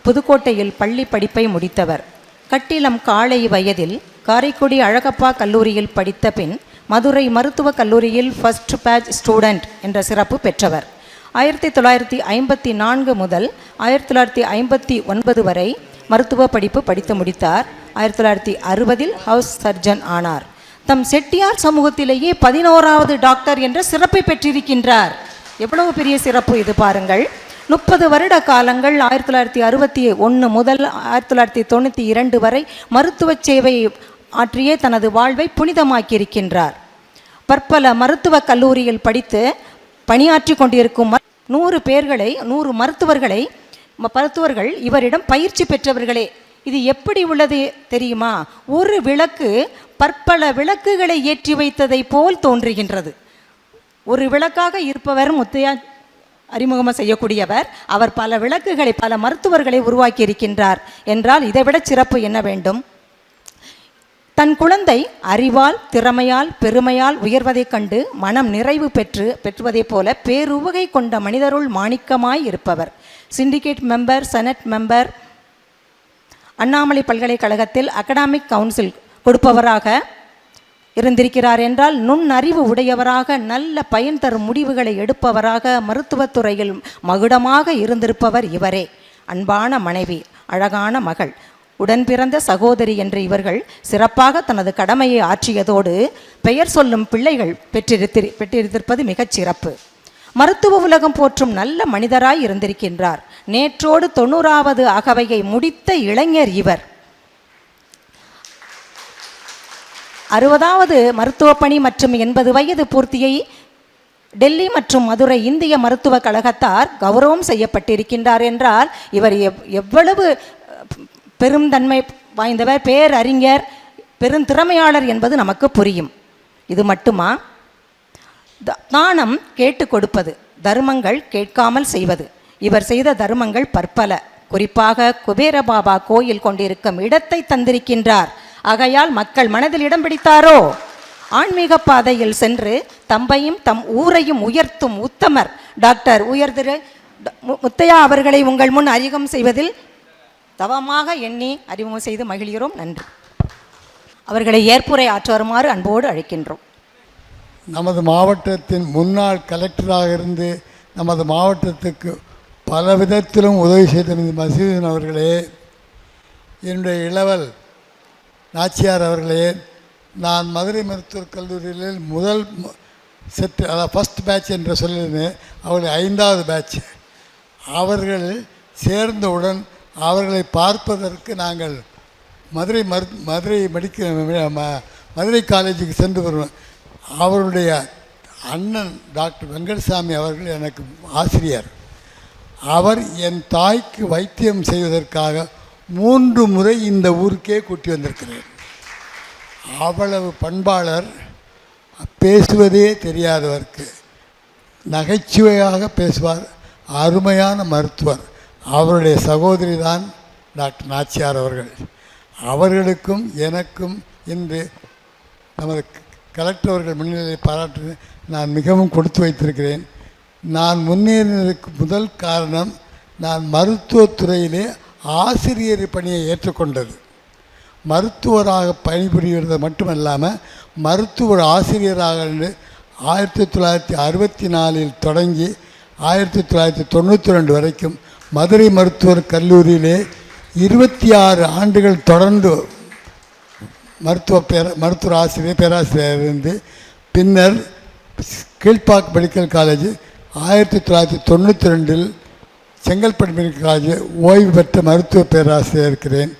புதுக்கோட்டையில் பள்ளி படிப்பை முடித்தவர். கட்டிலம் காளை வயதில் காரைக்குடி அழகப்பா கல்லூரியில் படித்த பின் மதுரை மருத்துவக் கல்லூரியில் ஃபர்ஸ்ட் பேட்ச் ஸ்டூடெண்ட் என்ற சிறப்பு பெற்றவர். 1954 முதல் 1959 வரை மருத்துவ படிப்பு படித்து முடித்தார். 1960 ஹவுஸ் சர்ஜன் ஆனார். தம் செட்டியார் சமூகத்திலேயே 11வது டாக்டர் என்ற சிறப்பை பெற்றிருக்கின்றார். எவ்வளவு பெரிய சிறப்பு இது பாருங்கள். 30 வருட காலங்கள் 1961 முதல் 1992 வரை மருத்துவ சேவை ஆற்றியே தனது வாழ்வை புனிதமாக்கியிருக்கின்றார். பற்பல மருத்துவக் கல்லூரியில் படித்து பணியாற்றி கொண்டிருக்கும் 100 மருத்துவர்கள் இவரிடம் பயிற்சி பெற்றவர்களே. இது எப்படி உள்ளது தெரியுமா? ஒரு விளக்கு பற்பல விளக்குகளை ஏற்றி வைத்ததை போல் தோன்றுகின்றது. ஒரு விளக்காக இருப்பவர் முத்தையா அறிமுகமாக செய்யக்கூடியவர். அவர் பல விளக்குகளை, பல மருத்துவர்களை உருவாக்கி இருக்கின்றார் என்றால் இதைவிட சிறப்பு என்ன வேண்டும்? தன் குழந்தை அறிவால், திறமையால், பெருமையால் உயர்வதைக் கண்டு மனம் நிறைவு பெற்றுவதைப் போல பேருவகை கொண்ட மனிதருள் மாணிக்கமாய் இருப்பவர். Syndicate member, senate member, Annamalai பல்கலைக்கழகத்தில் அகடாமிக் கவுன்சில் கொடுப்பவராக இருந்திருக்கிறார் என்றால் நுண்ணறிவு உடையவராக, நல்ல பயன் தரும் முடிவுகளை எடுப்பவராக, மருத்துவத்துறையில் மகுடமாக இருந்திருப்பவர் இவரே. அன்பான மனைவி, அழகான மகள், உடன் பிறந்த சகோதரி என்று இவர்கள் சிறப்பாக தனது கடமையை ஆற்றியதோடு பெயர் சொல்லும் பிள்ளைகள் பெற்றிருப்பது மிகச் சிறப்பு. மருத்துவ உலகம் போற்றும் நல்ல மனிதராய் இருந்திருக்கின்றார். நேற்றோடு 90வது அகவையை முடித்த இளைஞர் இவர். 60வது மருத்துவ பணி மற்றும் 80 வயது பூர்த்தியை டெல்லி மற்றும் மதுரை இந்திய மருத்துவக் கழகத்தார் கௌரவம் செய்யப்பட்டிருக்கின்றார் என்றால் இவர் எவ்வளவு பெருந்தன்மை வாய்ந்தவர், பேரறிஞர், பெருந்திறமையாளர் என்பது நமக்கு புரியும். இது மட்டுமா? தானம் கேட்டு கொடுப்பது, தர்மங்கள் கேட்காமல் செய்வது. இவர் செய்த தர்மங்கள் பற்பல. குறிப்பாக குபேரபாபா கோயில் கொண்டிருக்கும் இடத்தை தந்திருக்கின்றார். ஆகையால் மக்கள் மனதில் இடம் பிடித்தாரோ? ஆன்மீக பாதையில் சென்று தம்பையும் தம் ஊரையும் உயர்த்தும் உத்தமர் டாக்டர் உயர்திரு முத்தையா அவர்களை உங்கள் முன் அறிமுகம் செய்வதில் தவமாக எண்ணி அறிமுகம் செய்து மகிழ்கிறோம். நன்றி. அவர்களை ஏற்புரை ஆற்ற வருமாறு அன்போடு அழைக்கின்றோம். நமது மாவட்டத்தின் முன்னாள் கலெக்டராக இருந்து நமது மாவட்டத்துக்கு பல விதத்திலும் உதவி செய்த மசீதன் அவர்களே, என்னுடைய இளவல் நாச்சியார் அவர்களே, நான் மதுரை மருத்துவக் கல்லூரியில் முதல் செட்டு, அதாவது ஃபஸ்ட் பேட்ச் என்று சொல்லியிருந்தேன். அவர்கள் 5வது பேட்ச். அவர்கள் சேர்ந்தவுடன் அவர்களை பார்ப்பதற்கு நாங்கள் மதுரை காலேஜுக்கு சென்று வருவோம். அவருடைய அண்ணன் டாக்டர் வெங்கடசாமி அவர்கள் எனக்கு ஆசிரியர். அவர் என் தாய்க்கு வைத்தியம் செய்வதற்காக 3 முறை இந்த ஊருக்கே கூட்டி வந்திருக்கிறேன். அவ்வளவு பண்பாளர், பேசுவதே தெரியாதவருக்கு நகைச்சுவையாக பேசுவார். அருமையான மருத்துவர். அவருடைய சகோதரி தான் டாக்டர் நாச்சியார் அவர்கள். அவர்களுக்கும் எனக்கும் இன்று நமது கலெக்டர் அவர்கள் முன்னிலையை பாராட்டு நான் மிகவும் கொடுத்து வைத்திருக்கிறேன். நான் முன்னேறினதுக்கு முதல் காரணம், நான் மருத்துவத்துறையிலே ஆசிரியர் பணியை ஏற்றுக்கொண்டது. மருத்துவராக பணிபுரிகிறது மட்டுமல்லாமல் மருத்துவர் ஆசிரியராக 1964 தொடங்கி 1992 வரைக்கும் மதுரை மருத்துவர் கல்லூரியிலே 26 ஆண்டுகள் தொடர்ந்து மருத்துவர் ஆசிரியர், பேராசிரியர் இருந்து பின்னர் Kilpauk medical college 1992 Chengalpattu medical college ஓய்வு பெற்ற மருத்துவ பேராசிரியர் இருக்கிறேன்.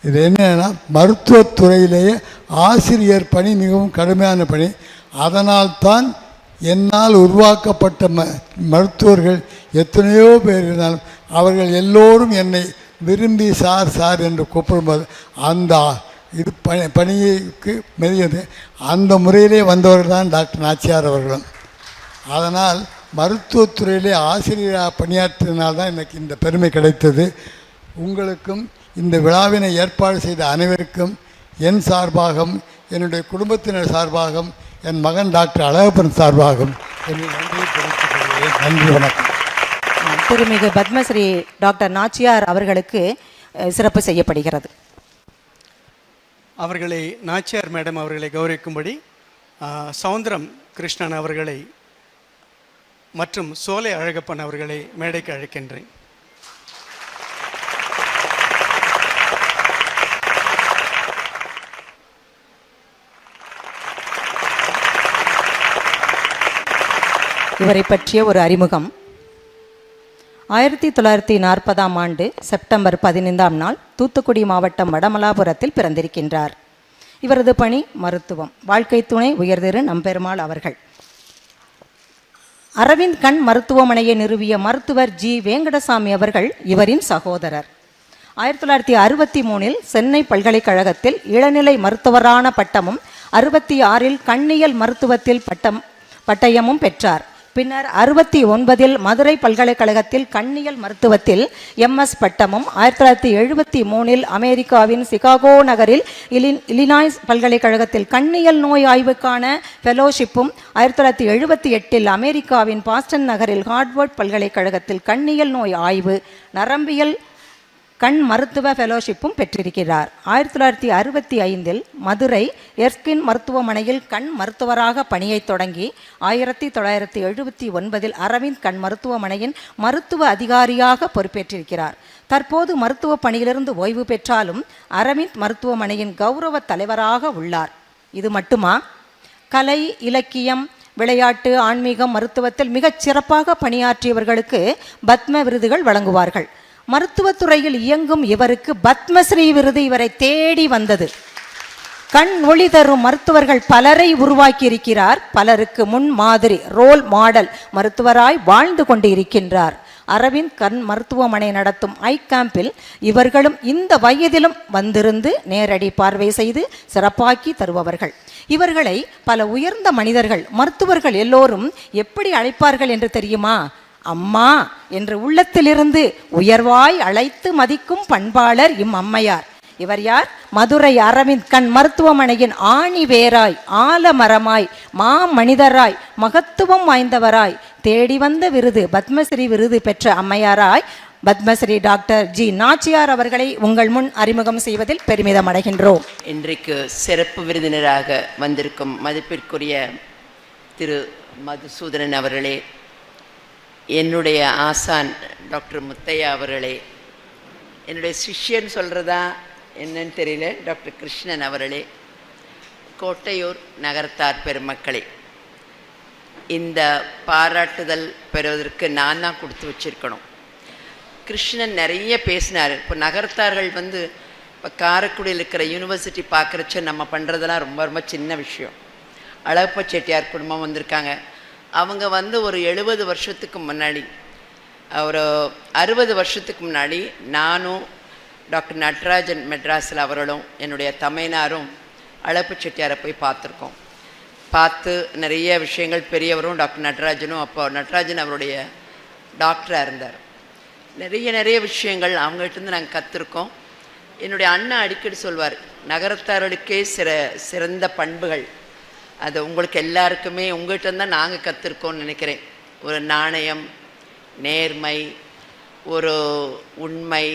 இது என்னென்னா, மருத்துவத்துறையிலேயே ஆசிரியர் பணி மிகவும் கடுமையான பணி. அதனால்தான் என்னால் உருவாக்கப்பட்ட மருத்துவர்கள் எத்தனையோ பேர் இருந்தாலும் அவர்கள் எல்லோரும் என்னை விரும்பி சார் என்று கூப்பிடும்போது அந்த இது பணிக்கு மெதியது. அந்த முறையிலே வந்தவர்கள் தான் டாக்டர் நாச்சியார் அவர்களும். அதனால் மருத்துவத்துறையிலே ஆசிரியராக பணியாற்றினால்தான் எனக்கு இந்த பெருமை கிடைத்தது. உங்களுக்கும் இந்த விழாவினை ஏற்பாடு செய்த அனைவருக்கும் என் சார்பாகவும் என்னுடைய குடும்பத்தினர் சார்பாகவும் என் மகன் டாக்டர் அழகப்பன் சார்பாகவும் என்னை நன்றியை தெரிவித்துக் கொள்கிறேன். நன்றி, வணக்கம். திருமிகு பத்மஸ்ரீ டாக்டர் நாச்சியார் அவர்களுக்கு சிறப்பு செய்யப்படுகிறது. அவர்களை நாச்சியார் மேடம் அவர்களை கௌரவிக்கும்படி சவுந்தரம் கிருஷ்ணன் அவர்களை மற்றும் சோலை அழகப்பன் அவர்களை மேடைக்கு அழைக்கின்றேன். இவரை பற்றிய ஒரு அறிமுகம். 1940ஆம் ஆண்டு செப்டம்பர் 15ஆம் நாள் தூத்துக்குடி மாவட்டம் வடமலாபுரத்தில் பிறந்திருக்கின்றார். இவரது பணி மருத்துவம். வாழ்க்கை துணை உயர்திரு நம்பெருமாள் அவர்கள். அரவிந்த் கண் மருத்துவமனையை நிறுவிய மருத்துவர் ஜி வேங்கடசாமி அவர்கள் இவரின் சகோதரர். 1963இல் சென்னை பல்கலைக்கழகத்தில் இளநிலை மருத்துவரான பட்டமும் 66இல் கண்ணியல் மருத்துவத்தில் பட்டயமும் பெற்றார். பின்னர் 69இல் மதுரை பல்கலைக்கழகத்தில் கண்ணியல் மருத்துவத்தில் MS பட்டமும் 1973இல் அமெரிக்காவின் சிகாகோ நகரில் இலினாய்ஸ் பல்கலைக்கழகத்தில் கண்ணியல் நோய் ஆய்வுக்கான ஃபெலோஷிப்பும் 1978இல் அமெரிக்காவின் பாஸ்டன் நகரில் ஹார்வர்ட் பல்கலைக்கழகத்தில் கண்ணியல் நோய் ஆய்வு நரம்பியல் கண் மருத்துவ ஃபெலோஷிப்பும் பெற்றிருக்கிறார். 1965இல் மதுரை எர்ஸ்கின் மருத்துவமனையில் கண் மருத்துவராக பணியை தொடங்கி 1979இல் அரவிந்த் கண் மருத்துவமனையின் மருத்துவ அதிகாரியாக பொறுப்பேற்றிருக்கிறார். தற்போது மருத்துவ பணியிலிருந்து ஓய்வு பெற்றாலும் அரவிந்த் மருத்துவமனையின் கௌரவ தலைவராக உள்ளார். இது மட்டுமா? கலை, இலக்கியம், விளையாட்டு, ஆன்மீகம், மருத்துவத்தில் மிகச் சிறப்பாக பணியாற்றியவர்களுக்கு பத்ம விருதுகள் வழங்குவார்கள். மருத்துவத்துறையில் இயங்கும் இவருக்கு பத்மஸ்ரீ விருது இவரை தேடி வந்தது. கண் ஒளி தரும் மருத்துவர்கள் பலரை உருவாக்கி இருக்கிறார். பலருக்கு முன் மாதிரி ரோல் மாடல் மருத்துவராய் வாழ்ந்து கொண்டு இருக்கின்றார். அரவிந்த் கண் மருத்துவமனை நடத்தும் ஐ கேம்பில் இவர்களும் இந்த வயதிலும் வந்திருந்து நேரடி பார்வை செய்து சிறப்பாக்கி தருபவர்கள். இவர்களை பல உயர்ந்த மனிதர்கள், மருத்துவர்கள் எல்லோரும் எப்படி அழைப்பார்கள் என்று தெரியுமா? அம்மா என்று உள்ளத்திலிருந்து உயர்வாய் அழைத்து மதிக்கும் பண்பாளர் அம்மையார். இவர் யார்? மதுரை அரவிந்த் கண் மருத்துவமனையின் ஆணி வேராய், ஆலமரமாய், மனிதராய், மகத்துவம் வாய்ந்தவராய் தேடி வந்த விருது பத்மஸ்ரீ விருது பெற்ற அம்மையாராய் பத்மஸ்ரீ டாக்டர் ஜி நாச்சியார் அவர்களை உங்கள் முன் அறிமுகம் செய்வதில் பெருமிதம் அடைகின்றோம். இன்றைக்கு சிறப்பு விருந்தினராக வந்திருக்கும் மதிப்பிற்குரிய திரு மதுசூதனன் அவர்களே, என்னுடைய ஆசான் டாக்டர் முத்தையா அவர்களே, என்னுடைய சிஷ்யன்னு சொல்கிறதா என்னன்னு தெரியல, டாக்டர் கிருஷ்ணன் அவர்களே, கோட்டையூர் நகரத்தார் பெருமக்களே, இந்த பாராட்டுதல் பெறுவதற்கு நான் தான் கொடுத்து வச்சிருக்கணும். கிருஷ்ணன் நிறைய பேசினார். இப்போ நகரத்தார்கள் இப்போ காரைக்குடியில் இருக்கிற யூனிவர்சிட்டி பார்க்குறச்ச நம்ம பண்ணுறதெல்லாம் ரொம்ப ரொம்ப சின்ன விஷயம். அழகப்ப செட்டியார் குடும்பம் வந்திருக்காங்க. அவங்க ஒரு 70 வருஷத்துக்கு முன்னாடி, ஒரு 60 வருஷத்துக்கு முன்னாடி நானும் டாக்டர் நடராஜன் மெட்ராஸில் அவர்களும் என்னுடைய தமையனாரும் அழகப்ப செட்டியாரை போய் பார்த்துருக்கோம். பார்த்து நிறைய விஷயங்கள், பெரியவரும் டாக்டர் நடராஜனும், அப்போ நடராஜன் அவருடைய டாக்டராக இருந்தார். நிறைய விஷயங்கள் அவங்ககிட்டருந்து நாங்கள் கற்றுருக்கோம். என்னுடைய அண்ணன் அடிக்கடி சொல்வார், நகரத்தார்களுக்கே சிறந்த பண்புகள் அது உங்களுக்கு எல்லாருக்குமே உங்கள்கிட்ட தான் நாங்கள் கற்றுருக்கோன்னு நினைக்கிறேன். ஒரு நாணயம், நேர்மை, ஒரு உண்மை,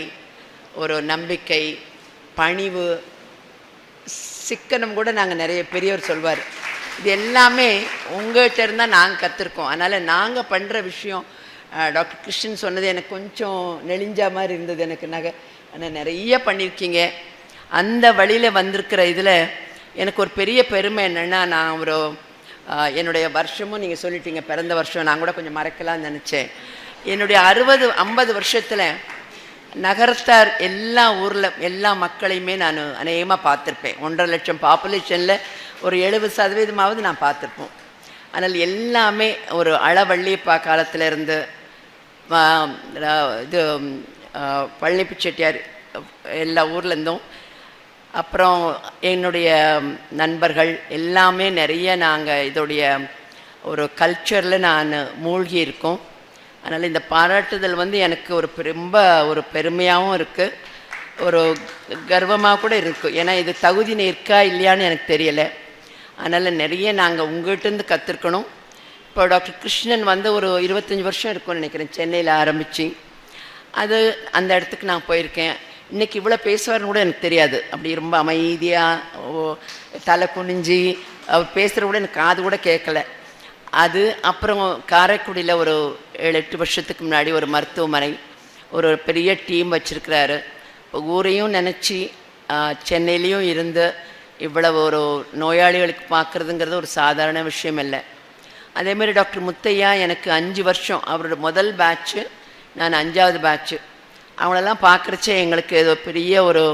ஒரு நம்பிக்கை, பணிவு, சிக்கனம் கூட நாங்கள் நிறைய பெரியவர் சொல்வார். இது எல்லாமே உங்கள்கிட்ட இருந்தால் நாங்கள் கற்றுருக்கோம். அதனால் நாங்கள் பண்ணுற விஷயம், டாக்டர் கிருஷ்ணன் சொன்னது எனக்கு கொஞ்சம் நெளிஞ்ச மாதிரி இருந்தது எனக்கு. ஆனால் நிறைய பண்ணியிருக்கீங்க. அந்த வழியில் வந்திருக்கிற இதில் எனக்கு ஒரு பெரிய பெருமை என்னென்னா, நான் என்னுடைய வருஷமும் நீங்கள் சொல்லிட்டீங்க, பிறந்த வருஷம் நான் கூட கொஞ்சம் மறக்கலாம்னு நினச்சேன். என்னுடைய 60-50 வருஷத்தில் நகரத்தார் எல்லா ஊரில் எல்லா மக்களையுமே நான் அநேகமாக பார்த்துருப்பேன். 1.5 லட்சம் பாப்புலேஷனில் ஒரு 70% நான் பார்த்துருப்போம். அதனால் எல்லாமே ஒரு அளவள்ளியப்பா காலத்தில் இருந்து இது பழனிப்பு செட்டியார் எல்லா ஊர்லேருந்தும், அப்புறம் என்னுடைய நண்பர்கள் எல்லாமே நிறைய நாங்கள் இதோடைய ஒரு கல்ச்சரில் நான் மூழ்கி இருக்கோம். அதனால் இந்த பாராட்டுதல் எனக்கு ரொம்ப ஒரு பெருமையாகவும் இருக்குது, ஒரு கர்வமாக கூட இருக்குது. ஏன்னா இது தகுதி இருக்கா இல்லையான்னு எனக்கு தெரியலை. அதனால் நிறைய நாங்கள் உங்கள்கிட்டருந்து கற்றுருக்கணும். இப்போ டாக்டர் கிருஷ்ணன் வந்து ஒரு 25 வருஷம் இருக்கும்னு நினைக்கிறேன், சென்னையில் ஆரம்பித்து. அது அந்த இடத்துக்கு நான் போயிருக்கேன். இன்றைக்கி இவ்வளோ பேசுவார்னு கூட எனக்கு தெரியாது. அப்படி ரொம்ப அமைதியாக தலை குனிஞ்சி அவர் பேசுகிற கூட எனக்கு காது கூட கேட்கல. அது அப்புறம் காரைக்குடியில் ஒரு 7-8 வருஷத்துக்கு முன்னாடி ஒரு மருத்துவமனை, ஒரு பெரிய டீம் வச்சுருக்கிறாரு. இப்போ ஊரையும் நினச்சி சென்னையிலையும் இருந்து இவ்வளவு ஒரு நோயாளிகளுக்கு பார்க்குறதுங்கிறது ஒரு சாதாரண விஷயம் இல்லை. அதேமாதிரி டாக்டர் முத்தையா எனக்கு 5 வருஷம், அவரோட முதல் பேட்ச்சு, நான் 5வது பேட்ச்சு. அவங்களெல்லாம் பார்க்குறச்சே எங்களுக்கு ஏதோ பெரிய ஒரு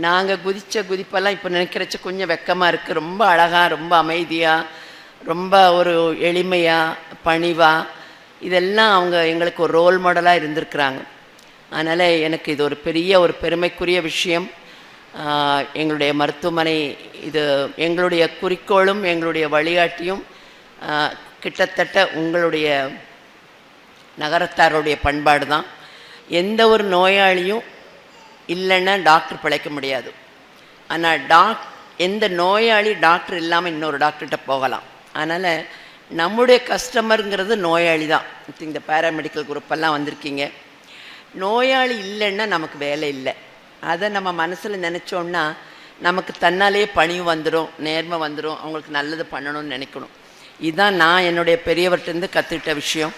நாங்கள் குதித்த குதிப்பெல்லாம் இப்போ நினைக்கிறச்ச கொஞ்சம் வெக்கமாக இருக்குது. ரொம்ப அழகாக, ரொம்ப அமைதியாக, ரொம்ப ஒரு எளிமையாக, பணிவாக, இதெல்லாம் அவங்க எங்களுக்கு ஒரு ரோல் மாடலாக இருந்திருக்கிறாங்க. அதனால் எனக்கு இது ஒரு பெரிய ஒரு பெருமைக்குரிய விஷயம். எங்களுடைய மருத்துவமனை இது எங்களுடைய குறிக்கோளும் எங்களுடைய வழிகாட்டியும் கிட்டத்தட்ட உங்களுடைய நகரத்தாருடைய பண்பாடு தான். எந்த ஒரு நோயாளியும் இல்லைன்னா டாக்டர் பிழைக்க முடியாது. ஆனால் எந்த நோயாளி டாக்டர் இல்லாமல் இன்னொரு டாக்டர்கிட்ட போகலாம். அதனால் நம்முடைய கஸ்டமருங்கிறது நோயாளி தான். இந்த பேராமெடிக்கல் குரூப்பெல்லாம் வந்திருக்கீங்க. நோயாளி இல்லைன்னா நமக்கு வேலை இல்லை. அதை நம்ம மனசில் நினச்சோன்னா நமக்கு தன்னாலேயே பணிவு வந்துடும், நேர்மை வந்துடும், அவங்களுக்கு நல்லது பண்ணணும்னு நினைக்கணும். இதுதான் நான் என்னுடைய பெரியவர்கிட்டருந்து கற்றுக்கிட்ட விஷயம்.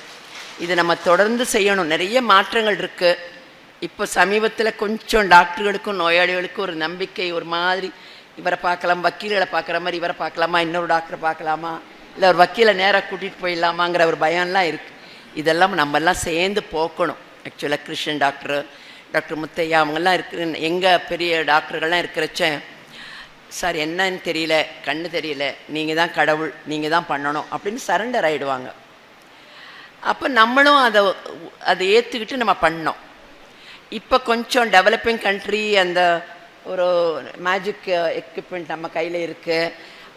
இதை நம்ம தொடர்ந்து செய்யணும். நிறைய மாற்றங்கள் இருக்குது. இப்போ சமீபத்தில் கொஞ்சம் டாக்டர்களுக்கும் நோயாளிகளுக்கும் ஒரு நம்பிக்கை, ஒரு மாதிரி இவரை பார்க்கலாம், வக்கீல்களை பார்க்குற மாதிரி இவரை பார்க்கலாமா, இன்னொரு டாக்டரை பார்க்கலாமா, இல்லை ஒரு வக்கீலை நேராக கூட்டிகிட்டு போயிடலாமாங்கிற ஒரு பயம்லாம் இருக்குது. இதெல்லாம் நம்மெல்லாம் சேர்ந்து போக்கணும். ஆக்சுவலாக கிருஷ்ணன் டாக்டர் முத்தையா அவங்கெல்லாம் இருக்கிற எங்கள் பெரிய டாக்டர்கள்லாம் இருக்கிறச்ச, சார் என்னன்னு தெரியல, கண்ணு தெரியல, நீங்கள் தான் கடவுள், நீங்கள் தான் பண்ணணும் அப்படின்னு சரண்டர் ஆகிடுவாங்க. அப்போ நம்மளும் அதை ஏற்றுக்கிட்டு நம்ம பண்ணோம். இப்போ கொஞ்சம் டெவலப்பிங் கண்ட்ரி, அந்த ஒரு மேஜிக் எக்யூப்மெண்ட் நம்ம கையில் இருக்குது.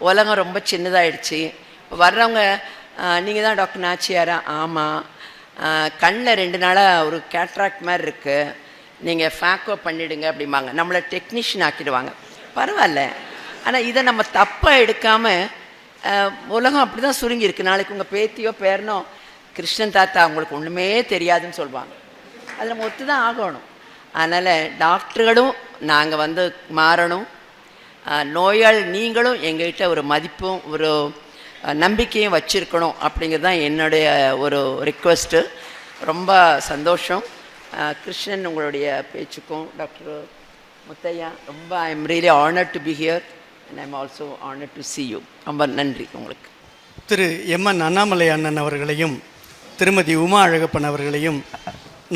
உலகம் ரொம்ப சின்னதாகிடுச்சு. இப்போ வர்றவங்க, நீங்கள் தான் டாக்டர் நாச்சியாரா? ஆமாம். கண்ணில் 2 நாளாக ஒரு கேட்ராக்ட் மாதிரி இருக்குது, நீங்கள் ஃபேக்கோ பண்ணிவிடுங்க அப்படிம்பாங்க. நம்மளை டெக்னீஷியன் ஆக்கிடுவாங்க. பரவாயில்ல. ஆனால் இதை நம்ம தப்பாக எடுக்காமல், உலகம் அப்படி தான் சுருங்கியிருக்கு. நாளைக்கு உங்கள் பேத்தியோ பேரனோ கிருஷ்ணன் தாத்தா அவங்களுக்கு ஒன்றுமே தெரியாதுன்னு சொல்லுவாங்க. அது நம்ம ஒத்து தான் ஆகணும். அதனால் டாக்டர்களும் நாங்கள் மாறணும். நோயாளி நீங்களும் எங்கள்கிட்ட ஒரு மதிப்பும் ஒரு நம்பிக்கையும் வச்சுருக்கணும் அப்படிங்கிறது தான் என்னுடைய ஒரு ரிக்வெஸ்ட்டு. ரொம்ப சந்தோஷம். கிருஷ்ணன், உங்களுடைய பேச்சுக்கும் டாக்டர் முத்தையா, ரொம்ப I am really honoured to be here and I am also honoured to C you. ரொம்ப நன்றி உங்களுக்கு. திரு எம்என் அண்ணாமலை அண்ணன் அவர்களையும் திருமதி உமா அழகப்பன் அவர்களையும்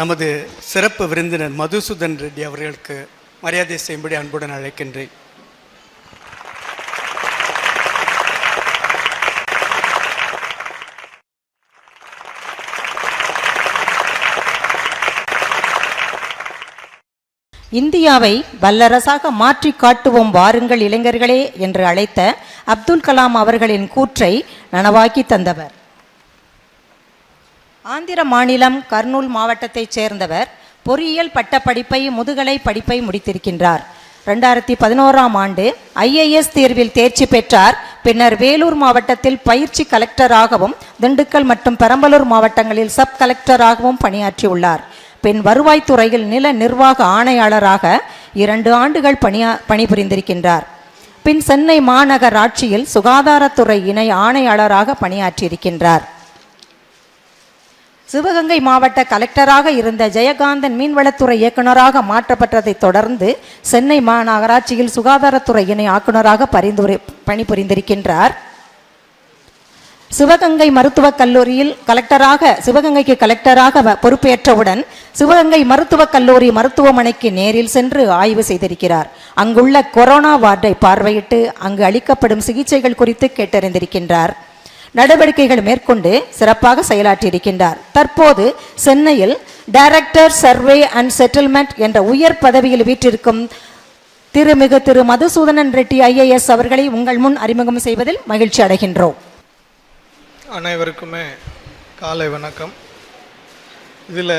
நமது சிறப்பு விருந்தினர் மதுசூதன் ரெட்டி அவர்களுக்கு மரியாதை செய்யும்படி அன்புடன் அழைக்கின்றேன். இந்தியாவை வல்லரசாக மாற்றி காட்டுவோம் வாருங்கள் இளைஞர்களே என்று அழைத்த அப்துல் கலாம் அவர்களின் கூற்றை நனவாக்கி தந்தவர். ஆந்திர மாநிலம் கர்னூல் மாவட்டத்தைச் சேர்ந்தவர். பொறியியல் பட்டப்படிப்பை, முதுகலை படிப்பை முடித்திருக்கின்றார். 2011ஆம் ஆண்டு IAS தேர்வில் தேர்ச்சி பெற்றார். பின்னர் வேலூர் மாவட்டத்தில் பயிற்சி கலெக்டராகவும், திண்டுக்கல் மற்றும் பெரம்பலூர் மாவட்டங்களில் சப் கலெக்டராகவும் பணியாற்றியுள்ளார். பின் வருவாய்த்துறையில் நில நிர்வாக ஆணையாளராக 2 ஆண்டுகள் பணிபுரிந்திருக்கின்றார். பின் சென்னை மாநகராட்சியில் சுகாதாரத்துறை இணை ஆணையாளராக பணியாற்றியிருக்கின்றார். சிவகங்கை மாவட்ட கலெக்டராக இருந்த ஜெயகாந்தன் மீன்வளத்துறை இயக்குநராக மாற்றப்பட்டதை தொடர்ந்து சென்னை மாநகராட்சியில் சுகாதாரத்துறை இணை ஆக்குநராக பணிபுரிந்திருக்கின்றார். சிவகங்கை மருத்துவக் கல்லூரியில் சிவகங்கைக்கு கலெக்டராக பொறுப்பேற்றவுடன் சிவகங்கை மருத்துவக் கல்லூரி மருத்துவமனைக்கு நேரில் சென்று ஆய்வு செய்திருக்கிறார். அங்குள்ள கொரோனா வார்டை பார்வையிட்டு அங்கு அளிக்கப்படும் சிகிச்சைகள் குறித்து கேட்டறிந்திருக்கின்றார். நடவடிக்கைகள் மேற்கொண்டு சிறப்பாக செயலாற்றியிருக்கின்றார். தற்போது சென்னையில் டைரக்டர் சர்வே அண்ட் செட்டில்மெண்ட் என்ற உயர் பதவியில் வீற்றிருக்கும் திரு மதுசூதனன் ரெட்டி IAS அவர்களை உங்கள் முன் அறிமுகம் செய்வதில் மகிழ்ச்சி அடைகின்றோம். அனைவருக்குமே காலை வணக்கம். இதில்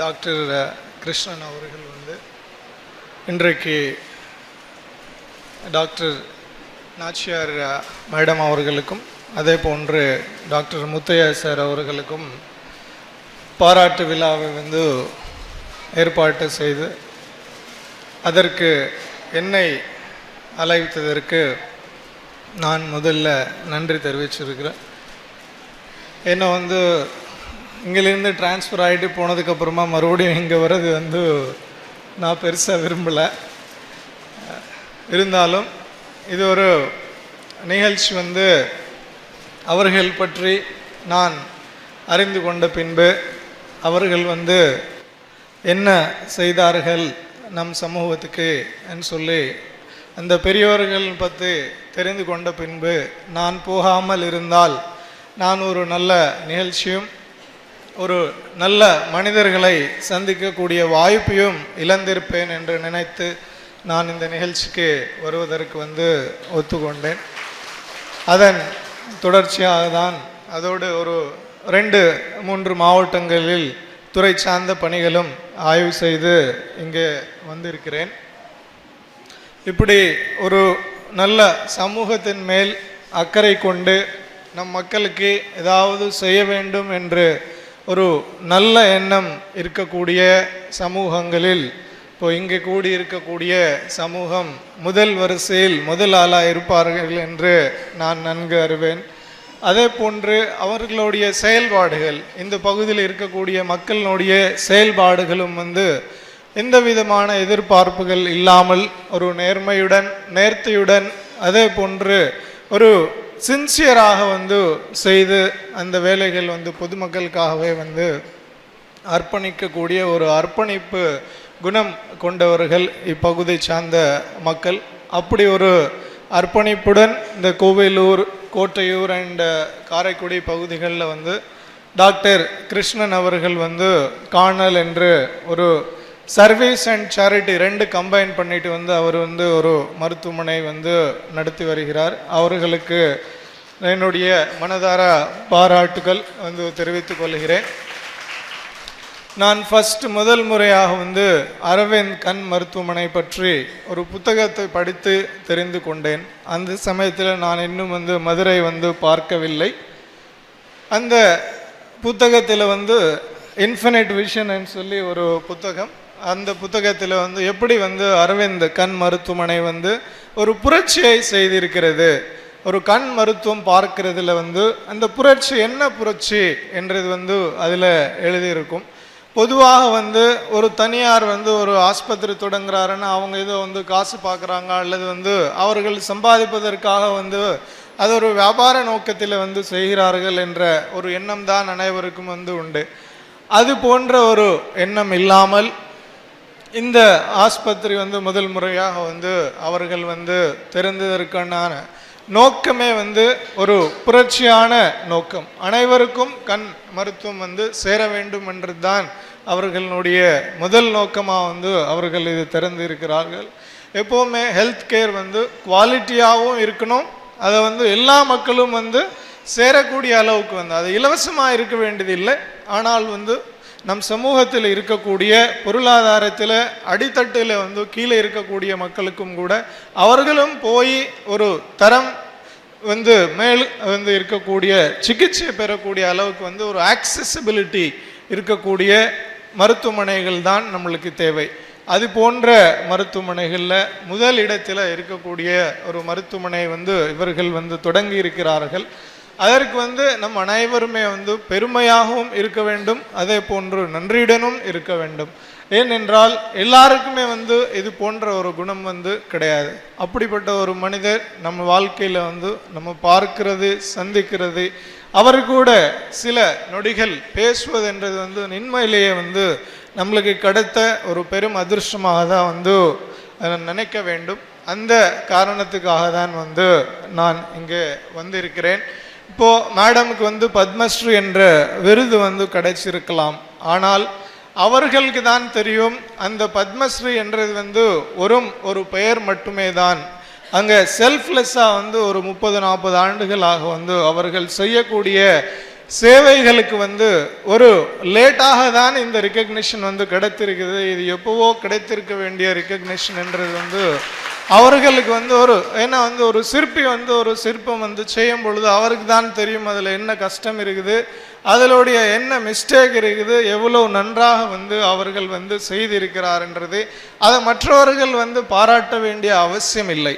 டாக்டர் கிருஷ்ணன் அவர்கள் இன்றைக்கு டாக்டர் நாச்சியார் மேடம் அவர்களுக்கும் அதே போன்று டாக்டர் முத்தையா சார் அவர்களுக்கும் பாராட்டு விழாவை வந்து ஏற்பாட்டு செய்து அதற்கு என்னை அழைத்ததற்கு நான் முதல்ல நன்றி தெரிவிச்சிருக்கிறேன். என்னை வந்து இங்கிலேருந்து டிரான்ஸ்ஃபர் ஆகிட்டு போனதுக்கப்புறமா மறுபடியும் இங்கே வர்றது வந்து நான் பெருசாக விரும்பலை. இருந்தாலும் இது ஒரு நிகழ்ச்சி வந்து அவர்கள் பற்றி நான் அறிந்து கொண்ட பின்பு அவர்கள் வந்து என்ன செய்தார்கள் நம் சமூகத்துக்கு என்று சொல்லி அந்த பெரியவர்கள் பற்றி தெரிந்து கொண்ட பின்பு நான் போகாமல் இருந்தால் நான் ஒரு நல்ல நிகழ்ச்சியும் ஒரு நல்ல மனிதர்களை சந்திக்கக்கூடிய வாய்ப்பையும் இழந்திருப்பேன் என்று நினைத்து நான் இந்த நிகழ்ச்சிக்கு வருவதற்கு வந்து ஒத்துக்கொண்டேன். அதன் தொடர்ச்சியாக தான் அதோடு ஒரு 2-3 மாவட்டங்களில் துறை சார்ந்த பணிகளும் ஆய்வு செய்து இங்கே வந்திருக்கிறேன். இப்படி ஒரு நல்ல சமூகத்தின் மேல் அக்கறை கொண்டு நம் மக்களுக்கு ஏதாவது செய்ய வேண்டும் என்று ஒரு நல்ல எண்ணம் இருக்கக்கூடிய சமூகங்களில் இப்போ இங்கே கூடி இருக்கக்கூடிய சமூகம் முதல் வரிசையில் முதல் ஆளாக இருப்பார்கள் என்று நான் நன்கு அறிவேன். அதே போன்று அவர்களுடைய செயல்பாடுகள் இந்த பகுதியில் இருக்கக்கூடிய மக்களினுடைய செயல்பாடுகளும் வந்து எந்த விதமான எதிர்பார்ப்புகள் இல்லாமல் ஒரு நேர்மையுடன் நேர்த்தியுடன் அதே போன்று ஒரு சின்சியராக வந்து செய்து அந்த வேலைகள் வந்து பொதுமக்களுக்காகவே வந்து அர்ப்பணிக்கக்கூடிய ஒரு அர்ப்பணிப்பு குணம் கொண்டவர்கள் இப்பகுதி சார்ந்த மக்கள். அப்படி ஒரு அர்ப்பணிப்புடன் இந்த கோவிலூர், கோட்டையூர் அண்ட் காரைக்குடி பகுதிகளில் வந்து டாக்டர் கிருஷ்ணன் அவர்கள் வந்து காணல் என்று ஒரு சர்வீஸ் அண்ட் சேரிட்டி 2 கம்பைன் பண்ணிட்டு வந்து அவர் வந்து ஒரு மருத்துவமனை வந்து நடத்தி வருகிறார். அவர்களுக்கு என்னுடைய மனதார பாராட்டுகள் வந்து தெரிவித்துக் கொள்கிறேன். நான் முதல் முறையாக வந்து அரவிந்த் கண் மருத்துவமனை பற்றி ஒரு புத்தகத்தை படித்து தெரிந்து கொண்டேன். அந்த சமயத்தில் நான் இன்னும் வந்து மதுரை வந்து பார்க்கவில்லை. அந்த புத்தகத்தில் வந்து இன்ஃபினிட் விஷன் சொல்லி ஒரு புத்தகம். அந்த புத்தகத்தில் வந்து எப்படி வந்து அரவிந்த் கண் மருத்துவமனை வந்து ஒரு புரட்சியை செய்திருக்கிறது, ஒரு கண் மருத்துவம் பார்க்கிறதுல வந்து அந்த புரட்சி என்ன புரட்சி என்றது வந்து அதில் எழுதியிருக்கும். பொதுவாக வந்து ஒரு தனியார் வந்து ஒரு ஆஸ்பத்திரி தொடங்குறாருன்னா அவங்க ஏதோ வந்து காசு பார்க்குறாங்க அல்லது வந்து அவர்கள் சம்பாதிப்பதற்காக வந்து அது ஒரு வியாபார நோக்கத்தில் வந்து செய்கிறார்கள் என்ற ஒரு எண்ணம் தான் அனைவருக்கும் வந்து உண்டு. அது போன்ற ஒரு எண்ணம் இல்லாமல் இந்த ஆஸ்பத்திரி வந்து முதல் முறையாக வந்து அவர்கள் வந்து தெரிந்ததற்கான நோக்கமே வந்து ஒரு புரட்சியான நோக்கம். அனைவருக்கும் கண் மருத்துவம் வந்து சேர வேண்டும் என்று தான் அவர்களுடைய முதல் நோக்கமாக வந்து அவர்கள் இது திறந்து இருக்கிறார்கள். எப்போவுமே ஹெல்த் கேர் வந்து குவாலிட்டியாகவும் இருக்கணும், அதை வந்து எல்லா மக்களும் வந்து சேரக்கூடிய அளவுக்கு வந்து அது இலவசமாக இருக்க வேண்டியதில்லை. ஆனால் வந்து நம் சமூகத்தில் இருக்கக்கூடிய பொருளாதாரத்தில் அடித்தட்டில் வந்து கீழே இருக்கக்கூடிய மக்களுக்கும் கூட அவர்களும் போய் ஒரு தரம் வந்து மேல் வந்து இருக்கக்கூடிய சிகிச்சை பெறக்கூடிய அளவுக்கு வந்து ஒரு ஆக்சசிபிலிட்டி இருக்கக்கூடிய மருத்துவமனைகள் தான் நம்மளுக்கு தேவை. அது போன்ற மருத்துவமனைகளில் முதல் இடத்தில் இருக்கக்கூடிய ஒரு மருத்துவமனை வந்து இவர்கள் வந்து தொடங்கி இருக்கிறார்கள். அதற்கு வந்து நம் அனைவருமே வந்து பெருமையாகவும் இருக்க வேண்டும், அதே போன்று நன்றியுடனும் இருக்க வேண்டும். ஏனென்றால் எல்லாருக்குமே வந்து இது போன்ற ஒரு குணம் வந்து கிடையாது. அப்படிப்பட்ட ஒரு மனிதர் நம்ம வாழ்க்கையில் வந்து நம்ம பார்க்கிறது சந்திக்கிறது அவர் கூட சில நொடிகள் பேசுவதுன்றது வந்து உண்மையிலேயே வந்து நம்மளுக்கு கிடைத்த ஒரு பெரும் அதிர்ஷ்டமாக தான் வந்து நினைக்க வேண்டும். அந்த காரணத்துக்காக தான் வந்து நான் இங்கே வந்திருக்கிறேன். இப்போது மேடமுக்கு வந்து பத்மஸ்ரீ என்ற விருது வந்து கிடைச்சிருக்கலாம். ஆனால் அவர்களுக்கு தான் தெரியும் அந்த பத்மஸ்ரீ என்றது வந்து ஒரு பெயர் மட்டுமே தான். அங்கே செல்ஃப்லெஸ்ஸாக வந்து ஒரு 30-40 ஆண்டுகளாக வந்து அவர்கள் செய்யக்கூடிய சேவைகளுக்கு வந்து ஒரு லேட்டாக தான் இந்த ரெக்கக்னிஷன் வந்து கிடைத்திருக்குது. இது எப்போவோ கிடைத்திருக்க வேண்டிய ரெக்கக்னிஷன் என்றது வந்து அவர்களுக்கு வந்து ஏன்னா வந்து ஒரு சிற்பி வந்து ஒரு சிற்பம் வந்து செய்யும் பொழுது அவருக்கு தான் தெரியும் அதில் என்ன கஷ்டம் இருக்குது, அதிலுடைய என்ன மிஸ்டேக் இருக்குது, எவ்வளோ நன்றாக வந்து அவர்கள் வந்து செய்திருக்கிறார்ன்றது. அதை மற்றவர்கள் வந்து பாராட்ட வேண்டிய அவசியம் இல்லை.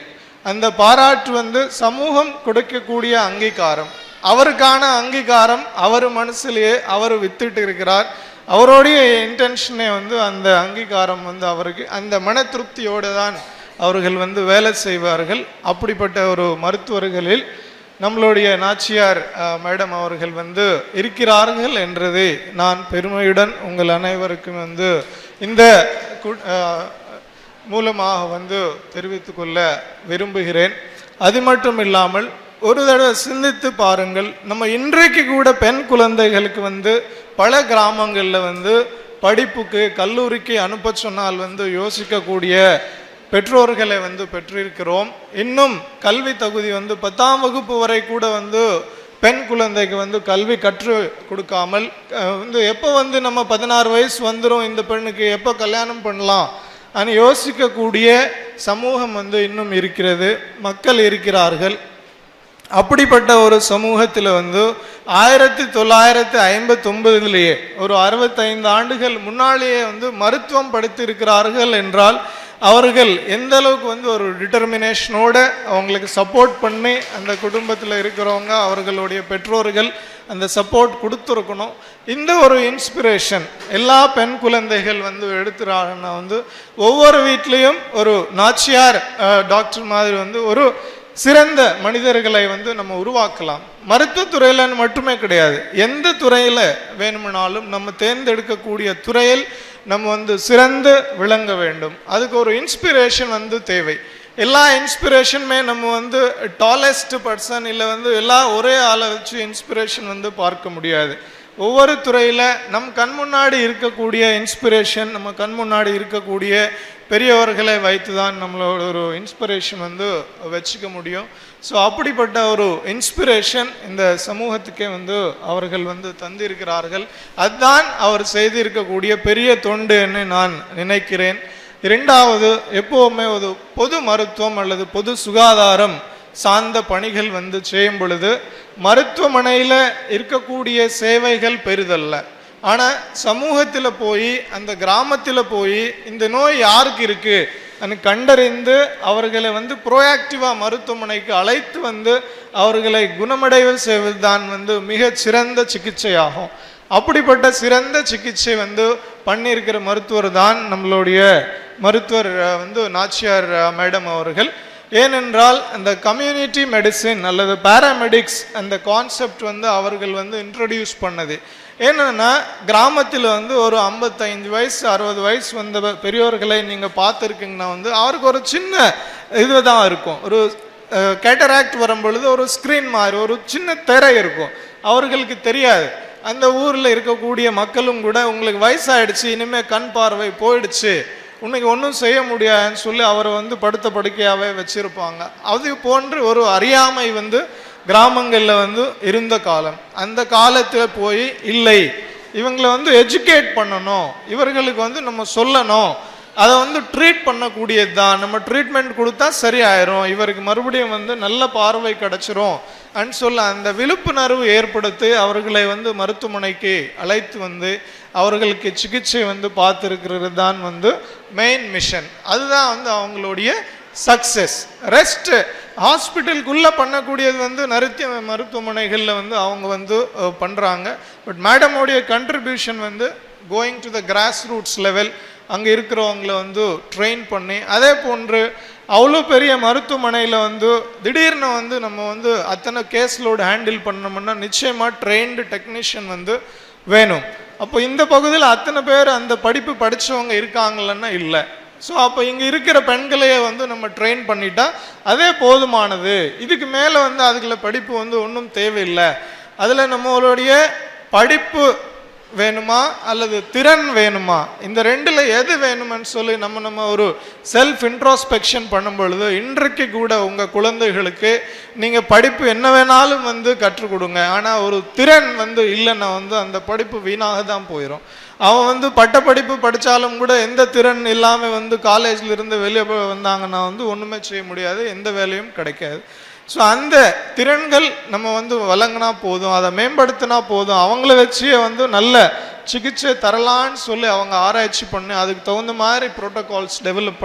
அந்த பாராட்டு வந்து சமூகம் கொடுக்கக்கூடிய அங்கீகாரம், அவருக்கான அங்கீகாரம் அவர் மனசிலேயே அவர் வித்துட்டு இருக்கிறார். அவருடைய இன்டென்ஷனே வந்து அந்த அங்கீகாரம் வந்து அவருக்கு அந்த மன திருப்தியோடு தான் அவர்கள் வந்து வேலை செய்வார்கள். அப்படிப்பட்ட ஒரு மருத்துவர்களில் நம்மளுடைய நாச்சியார் மேடம் அவர்கள் வந்து இருக்கிறார்கள் என்றதை நான் பெருமையுடன் உங்கள் அனைவருக்கும் வந்து இந்த மூலமாக வந்து தெரிவித்து கொள்ள விரும்புகிறேன். அது மட்டும் இல்லாமல் ஒரு தடவை சிந்தித்து பாருங்கள், நம்ம இன்றைக்கு கூட பெண் குழந்தைகளுக்கு வந்து பல கிராமங்களில் வந்து படிப்புக்கு கல்லூரிக்கு அனுப்ப சொன்னால் வந்து யோசிக்கக்கூடிய பெற்றோர்களை வந்து பெற்றிருக்கிறோம். இன்னும் கல்வி தகுதி வந்து 10ஆம் வகுப்பு வரை கூட வந்து பெண் குழந்தைக்கு வந்து கல்வி கற்று கொடுக்காமல் வந்து எப்போ வந்து நம்ம 16 வயசு வந்துடும் இந்த பெண்ணுக்கு எப்போ கல்யாணம் பண்ணலாம் అని யோசிக்கக்கூடிய சமூகம் வந்து இன்னும் இருக்கிறது, மக்கள் இருக்கிறார்கள். அப்படிப்பட்ட ஒரு சமூகத்தில் வந்து 1959 ஒரு 65 ஆண்டுகள் முன்னாலேயே வந்து மருத்துவம் படித்திருக்கிறார்கள் என்றால் அவர்கள் எந்த அளவுக்கு வந்து ஒரு டிட்டர்மினேஷனோட அவங்களுக்கு சப்போர்ட் பண்ணி அந்த குடும்பத்தில் இருக்கிறவங்க அவர்களுடைய பெற்றோர்கள் அந்த சப்போர்ட் கொடுத்துருக்கணும். இந்த ஒரு இன்ஸ்பிரேஷன் எல்லா பெண் குழந்தைகள் வந்து எடுத்துறாங்கன்னா வந்து ஒவ்வொரு வீட்லேயும் ஒரு நாச்சியார் டாக்டர் மாதிரி வந்து ஒரு சிறந்த மனிதர்களை வந்து நம்ம உருவாக்கலாம். மருத்துவத்துறையில் மட்டுமே கிடையாது, எந்த துறையில் வேணுமானாலும் நம்ம தேர்ந்தெடுக்கக்கூடிய துறையில் நம்ம வந்து சிறந்து விளங்க வேண்டும். அதுக்கு ஒரு இன்ஸ்பிரேஷன் வந்து தேவை. எல்லா இன்ஸ்பிரேஷனுமே நம்ம வந்து டாலஸ்ட் பர்சன் இல்லை வந்து எல்லாம் ஒரே ஆளை வச்சு இன்ஸ்பிரேஷன் வந்து பார்க்க முடியாது. ஒவ்வொரு துறையில் நம் கண் முன்னாடி இருக்கக்கூடிய இன்ஸ்பிரேஷன், நம்ம கண் முன்னாடி இருக்கக்கூடிய பெரியவர்களை வைத்து தான் நம்மளோட ஒரு இன்ஸ்பிரேஷன் வந்து வச்சுக்க முடியும். ஸோ அப்படிப்பட்ட ஒரு இன்ஸ்பிரேஷன் இந்த சமூகத்துக்கே வந்து அவர்கள் வந்து தந்திருக்கிறார்கள். அதுதான் அவர் செய்திருக்கக்கூடிய பெரிய தொண்டு என்று நான் நினைக்கிறேன். இரண்டாவது, எப்போவுமே ஒரு பொது மருத்துவம் அல்லது பொது சுகாதாரம் சார்ந்த பணிகள் வந்து செய்யும் பொழுது மருத்துவமனையில் இருக்கக்கூடிய சேவைகள் பெரிதல்ல, ஆனால் சமூகத்தில் போய் அந்த கிராமத்தில் போய் இந்த நோய் யாருக்கு இருக்குது அது கண்டறிந்து அவர்களை வந்து ப்ரோஆக்டிவாக மருத்துவமனைக்கு அழைத்து வந்து அவர்களை குணமடைவு செய்வது தான் வந்து மிக சிறந்த சிகிச்சையாகும். அப்படிப்பட்ட சிறந்த சிகிச்சை வந்து பண்ணியிருக்கிற மருத்துவர் தான் நம்மளுடைய மருத்துவர் வந்து நாச்சியார் மேடம் அவர்கள். ஏனென்றால் அந்த கம்யூனிட்டி மெடிசின் அல்லது பேராமெடிக்ஸ் அந்த கான்செப்ட் வந்து அவர்கள் வந்து இன்ட்ரடியூஸ் பண்ணது. ஏன்னா கிராமத்தில் வந்து ஒரு 55 வயசு 60 வயசு வந்த பெரியோர்களை நீங்கள் பார்த்துருக்கீங்கன்னா வந்து அவருக்கு ஒரு சின்ன இது தான் இருக்கும். ஒரு கேட்டராக்ட் வரும் பொழுது ஒரு ஸ்க்ரீன் மாதிரி ஒரு சின்ன திரை இருக்கும், அவர்களுக்கு தெரியாது. அந்த ஊரில் இருக்கக்கூடிய மக்களும் கூட உங்களுக்கு வயசாயிடுச்சு, இனிமேல் கண் பார்வை போயிடுச்சு, உன்னைக்கு ஒன்றும் செய்ய முடியாதுன்னு சொல்லி அவரை வந்து படுத்த படுக்கையாகவே வச்சுருப்பாங்க. அது போன்று ஒரு அறியாமை வந்து கிராமங்களில் வந்து இருந்த காலம். அந்த காலத்தில் போய் இல்லை இவங்களை வந்து எஜுகேட் பண்ணணும், இவர்களுக்கு வந்து நம்ம சொல்லணும், அதை வந்து ட்ரீட் பண்ணக்கூடியது தான், நம்ம ட்ரீட்மெண்ட் கொடுத்தா சரியாயிரும், இவருக்கு மறுபடியும் வந்து நல்ல பார்வை கிடச்சிரும் அன்னு சொல்ல அந்த விழிப்புணர்வு ஏற்படுத்தி அவர்களை வந்து மருத்துவமனைக்கு அழைத்து வந்து அவர்களுக்கு சிகிச்சை வந்து பார்த்துருக்கிறது தான் வந்து மெயின் மிஷன். அதுதான் வந்து அவங்களுடைய சக்ஸஸ். ரெஸ்ட் ஹாஸ்பிட்டலுக்குள்ளே பண்ணக்கூடியது வந்து நிறைய மருத்துவமனைகளில் வந்து அவங்க வந்து பண்ணுறாங்க. பட் மேடமோடைய கண்ட்ரிபியூஷன் வந்து going to the cross roots level, அங்கே இருக்கிறவங்கள வந்து ட்ரெயின் பண்ணி, அதே போன்று அவ்வளோ பெரிய மருத்துவமனையில் வந்து திடீர்னு வந்து நம்ம வந்து அத்தனை கேஸ்லோடு ஹேண்டில் பண்ணோம்னா நிச்சயமாக ட்ரெயின்டு டெக்னீஷியன் வந்து வேணும். அப்போ இந்த பகுதியில் அத்தனை பேர் அந்த படிப்பு படித்தவங்க இருக்காங்களன்னா இல்லை. ஸோ அப்போ இங்கே இருக்கிற பெண்களையே வந்து நம்ம ட்ரெயின் பண்ணிட்டா அதே போதுமானது. இதுக்கு மேலே வந்து அதுக்குள்ள படிப்பு வந்து ஒன்றும் தேவையில்லை. அதில் நம்மளுடைய படிப்பு வேணுமா அல்லது திறன் வேணுமா, இந்த ரெண்டில் எது வேணுமென்னு சொல்லி நம்ம ஒரு செல்ஃப் இன்ட்ரோஸ்பெக்ஷன் பண்ணும் பொழுது, இன்றைக்கு கூட உங்கள் குழந்தைகளுக்கு நீங்கள் படிப்பு என்ன வேணாலும் கற்றுக் கொடுங்க, ஆனால் ஒரு திறன் இல்லைன்னா அந்த படிப்பு வீணாக தான் போயிடும். அவன் பட்டப்படிப்பு படித்தாலும் கூட எந்த திறன் இல்லாமல் காலேஜில் இருந்து வெளியே வந்தாங்கன்னா ஒன்றுமே செய்ய முடியாது, எந்த வேலையும் கிடைக்காது. ஸோ அந்த திறன்கள் நம்ம வழங்கினா போதும், அதை மேம்படுத்தினா போதும், அவங்கள வச்சே நல்ல சிகிச்சை தரலான்னு சொல்லி அவங்க ஆராய்ச்சி பண்ணி அதுக்கு தகுந்த மாதிரி ப்ரோட்டோகால்ஸ் டெவலப்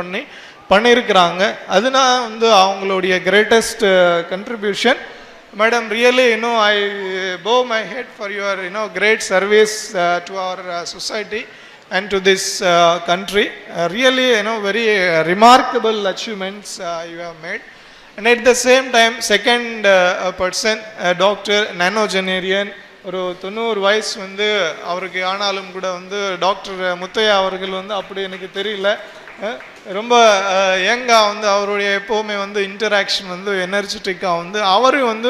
பண்ணியிருக்கிறாங்க. அதுதான் அவங்களுடைய greatest contribution. Madam, really, I bow my head for your, great service to our society and to this country. Really, very remarkable achievements you have made. And at the same time, second person, Dr. Nanogenarian, ஒரு 90 வயசு அவருக்கு ஆனாலும் கூட doctor Muthiah அவர்கள் அப்படி எனக்கு தெரியல, ரொம்ப யங்காக அவருடைய எப்போவுமே இன்டராக்ஷன் எனர்ஜெட்டிக்காக அவரும்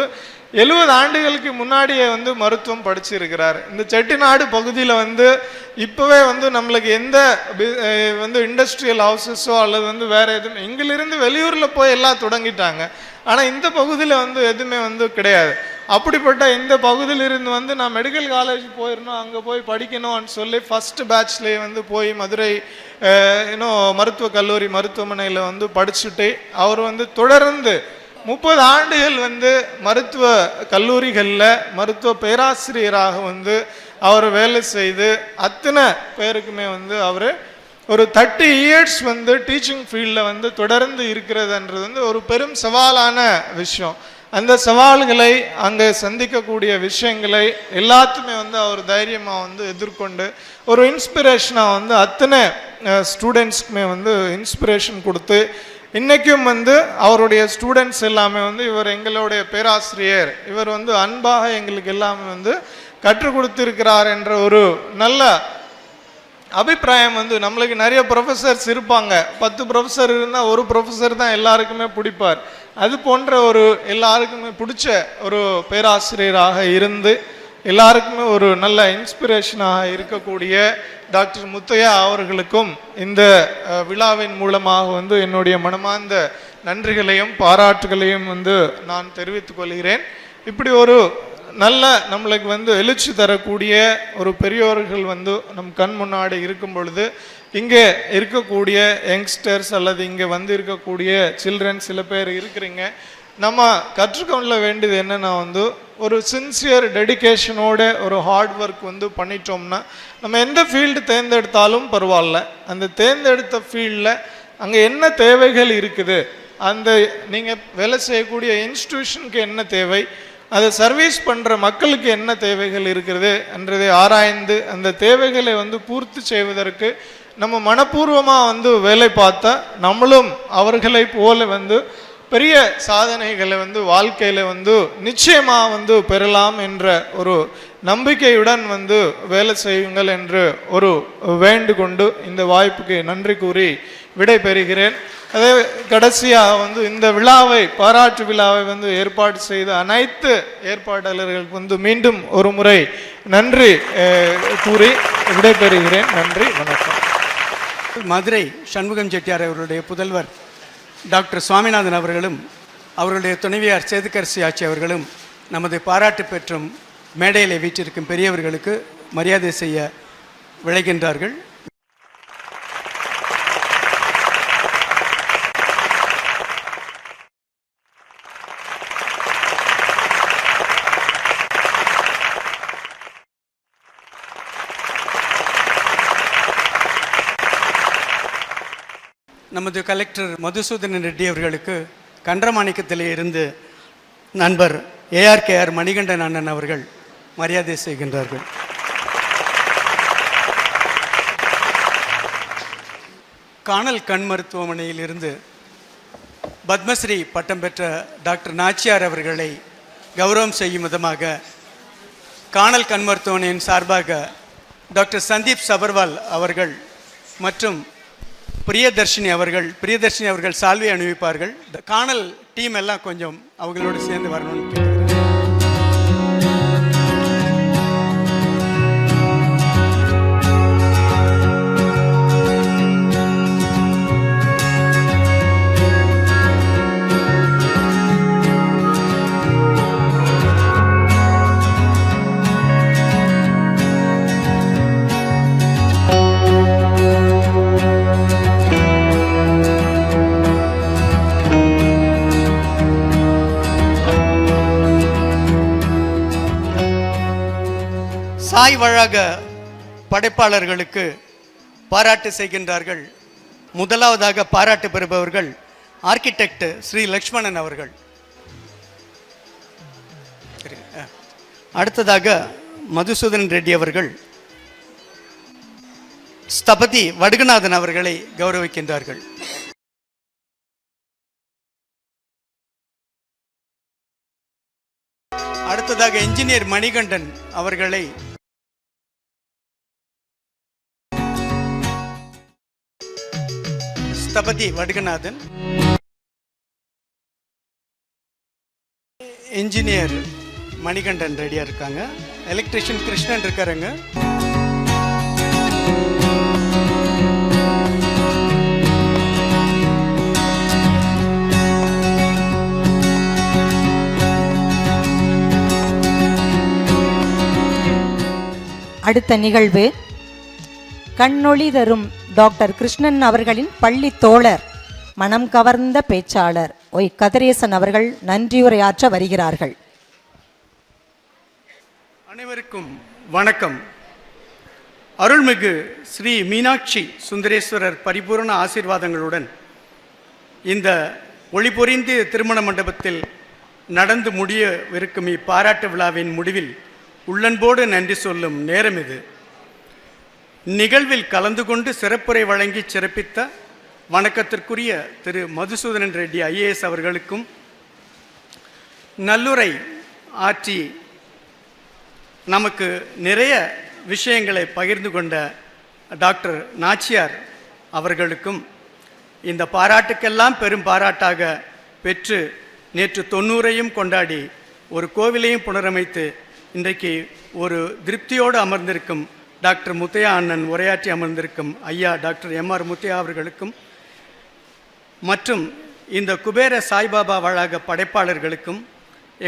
70 ஆண்டுகளுக்கு முன்னாடியே மருத்துவம் படிச்சிருக்கிறார். இந்த செட்டிநாடு பகுதியில் இப்போவே நம்மளுக்கு எந்த இண்டஸ்ட்ரியல் ஹவுசஸோ அல்லது வேறு எதுவும், இங்கிலிருந்து வெளியூரில் போய் எல்லாம் தொடங்கிட்டாங்க, ஆனால் இந்த பகுதியில் எதுவுமே கிடையாது. அப்படிப்பட்ட இந்த பகுதியிலிருந்து நான் மெடிக்கல் காலேஜ் போயிடணும், அங்கே போய் படிக்கணும்னு சொல்லி ஃபஸ்ட்டு பேட்ச்லேயே போய் மதுரை மருத்துவக் கல்லூரி மருத்துவமனையில் படிச்சுட்டு அவர் தொடர்ந்து 30 ஆண்டுகள் மருத்துவ கல்லூரிகளில் மருத்துவ பேராசிரியராக அவர் வேலை செய்து அத்தனை பேருக்குமே அவர் ஒரு 30 இயர்ஸ் டீச்சிங் ஃபீல்டில் தொடர்ந்து இருக்கிறதுன்றது ஒரு பெரும் சவாலான விஷயம். அந்த சவால்களை அங்கே சந்திக்கக்கூடிய விஷயங்களை எல்லாத்துமே அவர் தைரியமாக எதிர்கொண்டு ஒரு இன்ஸ்பிரேஷனாக அத்தனை ஸ்டூடெண்ட்ஸ்க்குமே இன்ஸ்பிரேஷன் கொடுத்து இன்றைக்கும் அவருடைய ஸ்டூடெண்ட்ஸ் எல்லாமே இவர் எங்களுடைய பேராசிரியர், இவர் அன்பாக எங்களுக்கு எல்லாமே கற்றுக் கொடுத்திருக்கிறார் என்ற ஒரு நல்ல அபிப்பிராயம் நம்மளுக்கு நிறைய ப்ரொஃபஸர்ஸ் இருப்பாங்க, 10 ப்ரொஃபஸர் இருந்தால் ஒரு ப்ரொஃபஸர் தான் எல்லாருக்குமே பிடிப்பார். அது போன்ற ஒரு எல்லாருக்குமே பிடிச்ச ஒரு பேராசிரியராக இருந்து எல்லாருக்குமே ஒரு நல்ல இன்ஸ்பிரேஷனாக இருக்கக்கூடிய டாக்டர் முத்தையா அவர்களுக்கும் இந்த விழாவின் மூலமாக என்னுடைய மனமார்ந்த நன்றிகளையும் பாராட்டுகளையும் நான் தெரிவித்துக் கொள்கிறேன். இப்படி ஒரு நல்ல நம்மளுக்கு எழுச்சி தரக்கூடிய ஒரு பெரியோர்கள் நம் கண் முன்னாடி இருக்கும் பொழுது இங்கே இருக்கக்கூடிய யங்ஸ்டர்ஸ் அல்லது இங்கே இருக்கக்கூடிய சில்ட்ரன் சில பேர் இருக்கிறீங்க, நம்ம கற்றுக்கொள்ள வேண்டியது என்னென்னா ஒரு சின்சியர் டெடிகேஷனோட ஒரு ஹார்ட் ஒர்க் பண்ணிட்டோம்னா நம்ம எந்த ஃபீல்டு தேர்ந்தெடுத்தாலும் பரவாயில்ல, அந்த தேர்ந்தெடுத்த ஃபீல்டில் அங்கே என்ன தேவைகள் இருக்குது, அந்த நீங்கள் வேலை செய்யக்கூடிய இன்ஸ்டிடியூஷனுக்கு என்ன தேவை, அதை சர்வீஸ் பண்ணுற மக்களுக்கு என்ன தேவைகள் இருக்கிறது என்றதை ஆராய்ந்து அந்த தேவைகளை பூர்த்தி செய்வதற்கு நம்ம மனப்பூர்வமாக வேலை பார்த்தா நம்மளும் அவர்களை போல பெரிய சாதனைகளை வாழ்க்கையில் நிச்சயமாக பெறலாம் என்ற ஒரு நம்பிக்கையுடன் வேலை செய்யுங்கள் என்று ஒரு வேண்டுகொண்டு இந்த வாய்ப்புக்கு நன்றி கூறி விடை பெறுகிறேன். அதே கடைசியாக இந்த விழாவை பாராட்டு விழாவை ஏற்பாடு செய்த அனைத்து ஏற்பாட்டாளர்களுக்கு மீண்டும் ஒரு முறை நன்றி கூறி விடைபெறுகிறேன். நன்றி, வணக்கம். மதுரை சண்முகம் செட்டியார் அவர்களுடைய புதல்வர் டாக்டர் சுவாமிநாதன் அவர்களும் அவர்களுடைய துணைவியார் சேதுக்கரசி ஆட்சி அவர்களும் நமது பாராட்டு பெற்றும் மேடையில் வீற்றிருக்கும் பெரியவர்களுக்கு மரியாதை செய்ய விளைகின்றார்கள். நமது கலெக்டர் மதுசூதனன் ரெட்டி அவர்களுக்கு கண்டமாணிக்கத்திலே இருந்து நண்பர் ARKR மணிகண்டன் அண்ணன் அவர்கள் மரியாதை செய்கின்றார்கள். காணல் கண் மருத்துவமனையில் இருந்து பத்மஸ்ரீ பட்டம் பெற்ற டாக்டர் நாச்சியார் அவர்களை கௌரவம் செய்யும் விதமாக காணல் கண் மருத்துவமனையின் சார்பாக டாக்டர் சந்தீப் சபர்வால் அவர்கள் மற்றும் பிரியதர்ஷினி அவர்கள் சால்வை அணிவிப்பார்கள். காணல் டீம் எல்லாம் கொஞ்சம் அவங்களோடு சேர்ந்து வரணும்னு கேட்குறேன். சாய் வளாக படைப்பாளர்களுக்கு பாராட்டு செய்கின்றார்கள். முதலாவதாக பாராட்டு பெறுபவர்கள் ஆர்கிடெக்ட் ஸ்ரீ லக்ஷ்மணன் அவர்கள். அடுத்ததாக மதுசூதன் ரெட்டி அவர்கள் ஸ்தபதி வடுகநாதன் அவர்களை கௌரவிக்கின்றார்கள். அடுத்ததாக என்ஜினியர் மணிகண்டன் அவர்களை ஸ்தபதி வடுகநாதன், என்ஜினியர் மணிகண்டன் ரெடியா இருக்காங்க. எலக்ட்ரிஷியன் கிருஷ்ணன் இருக்காருங்க. அடுத்த நிகழ்வு கண்ணொளி தரும் டாக்டர் கிருஷ்ணன் அவர்களின் பள்ளி தோழர், மனம் கவர்ந்த பேச்சாளர் ஒய் கதிரேசன் அவர்கள் நன்றியுரையாற்ற வருகிறார்கள். அனைவருக்கும் வணக்கம். அருள்மிகு ஸ்ரீ மீனாட்சி சுந்தரேஸ்வரர் பரிபூர்ண ஆசீர்வாதங்களுடன் இந்த ஒளிபொறிந்து திருமண மண்டபத்தில் நடந்து முடியவிருக்கும் இப்பாராட்டு விழாவின் முடிவில் உள்ளன்போடு நன்றி சொல்லும் நேரம் இது. நிகழ்வில் கலந்து கொண்டு சிறப்புரை வழங்கி சிறப்பித்த வணக்கத்திற்குரிய திரு மதுசூதனன் ரெட்டி IAS அவர்களுக்கும், நல்லுரை ஆற்றி நமக்கு நிறைய விஷயங்களை பகிர்ந்து கொண்ட டாக்டர் நாச்சியார் அவர்களுக்கும், இந்த பாராட்டுக்கெல்லாம் பெரும் பாராட்டாக பெற்று நேற்று 90ஐயும் கொண்டாடி ஒரு கோவிலையும் புனரமைத்து இன்றைக்கு ஒரு திருப்தியோடு அமர்ந்திருக்கும் டாக்டர் முத்தையா அண்ணன் உரையாற்றி அமர்ந்திருக்கும் ஐயா டாக்டர் MR முத்தையா அவர்களுக்கும் மற்றும் இந்த குபேர சாய்பாபா வளாக படைப்பாளர்களுக்கும்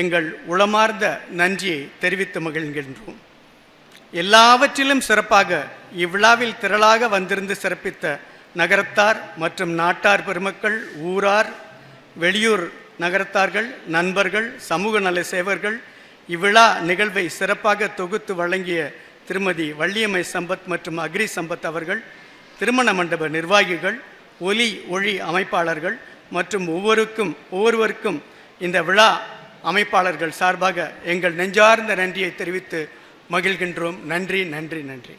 எங்கள் உளமார்ந்த நன்றியை தெரிவித்து மகிழ்கின்றோம். எல்லாவற்றிலும் சிறப்பாக இவ்விழாவில் திரளாக வந்திருந்து சிறப்பித்த நகரத்தார் மற்றும் நாட்டார் பெருமக்கள், ஊரார், வெளியூர் நகரத்தார்கள், நண்பர்கள், சமூக நல சேவர்கள், இவ்விழா நிகழ்வை சிறப்பாக தொகுத்து வழங்கிய திருமதி வள்ளியம்மை சம்பத் மற்றும் அக்ரி சம்பத் அவர்கள், திருமண மண்டப நிர்வாகிகள், ஒலி ஒளி அமைப்பாளர்கள் மற்றும் ஒவ்வொருவருக்கும் இந்த விழா அமைப்பாளர்கள் சார்பாக எங்கள் நெஞ்சார்ந்த நன்றியை தெரிவித்து மகிழ்கின்றோம். நன்றி நன்றி நன்றி.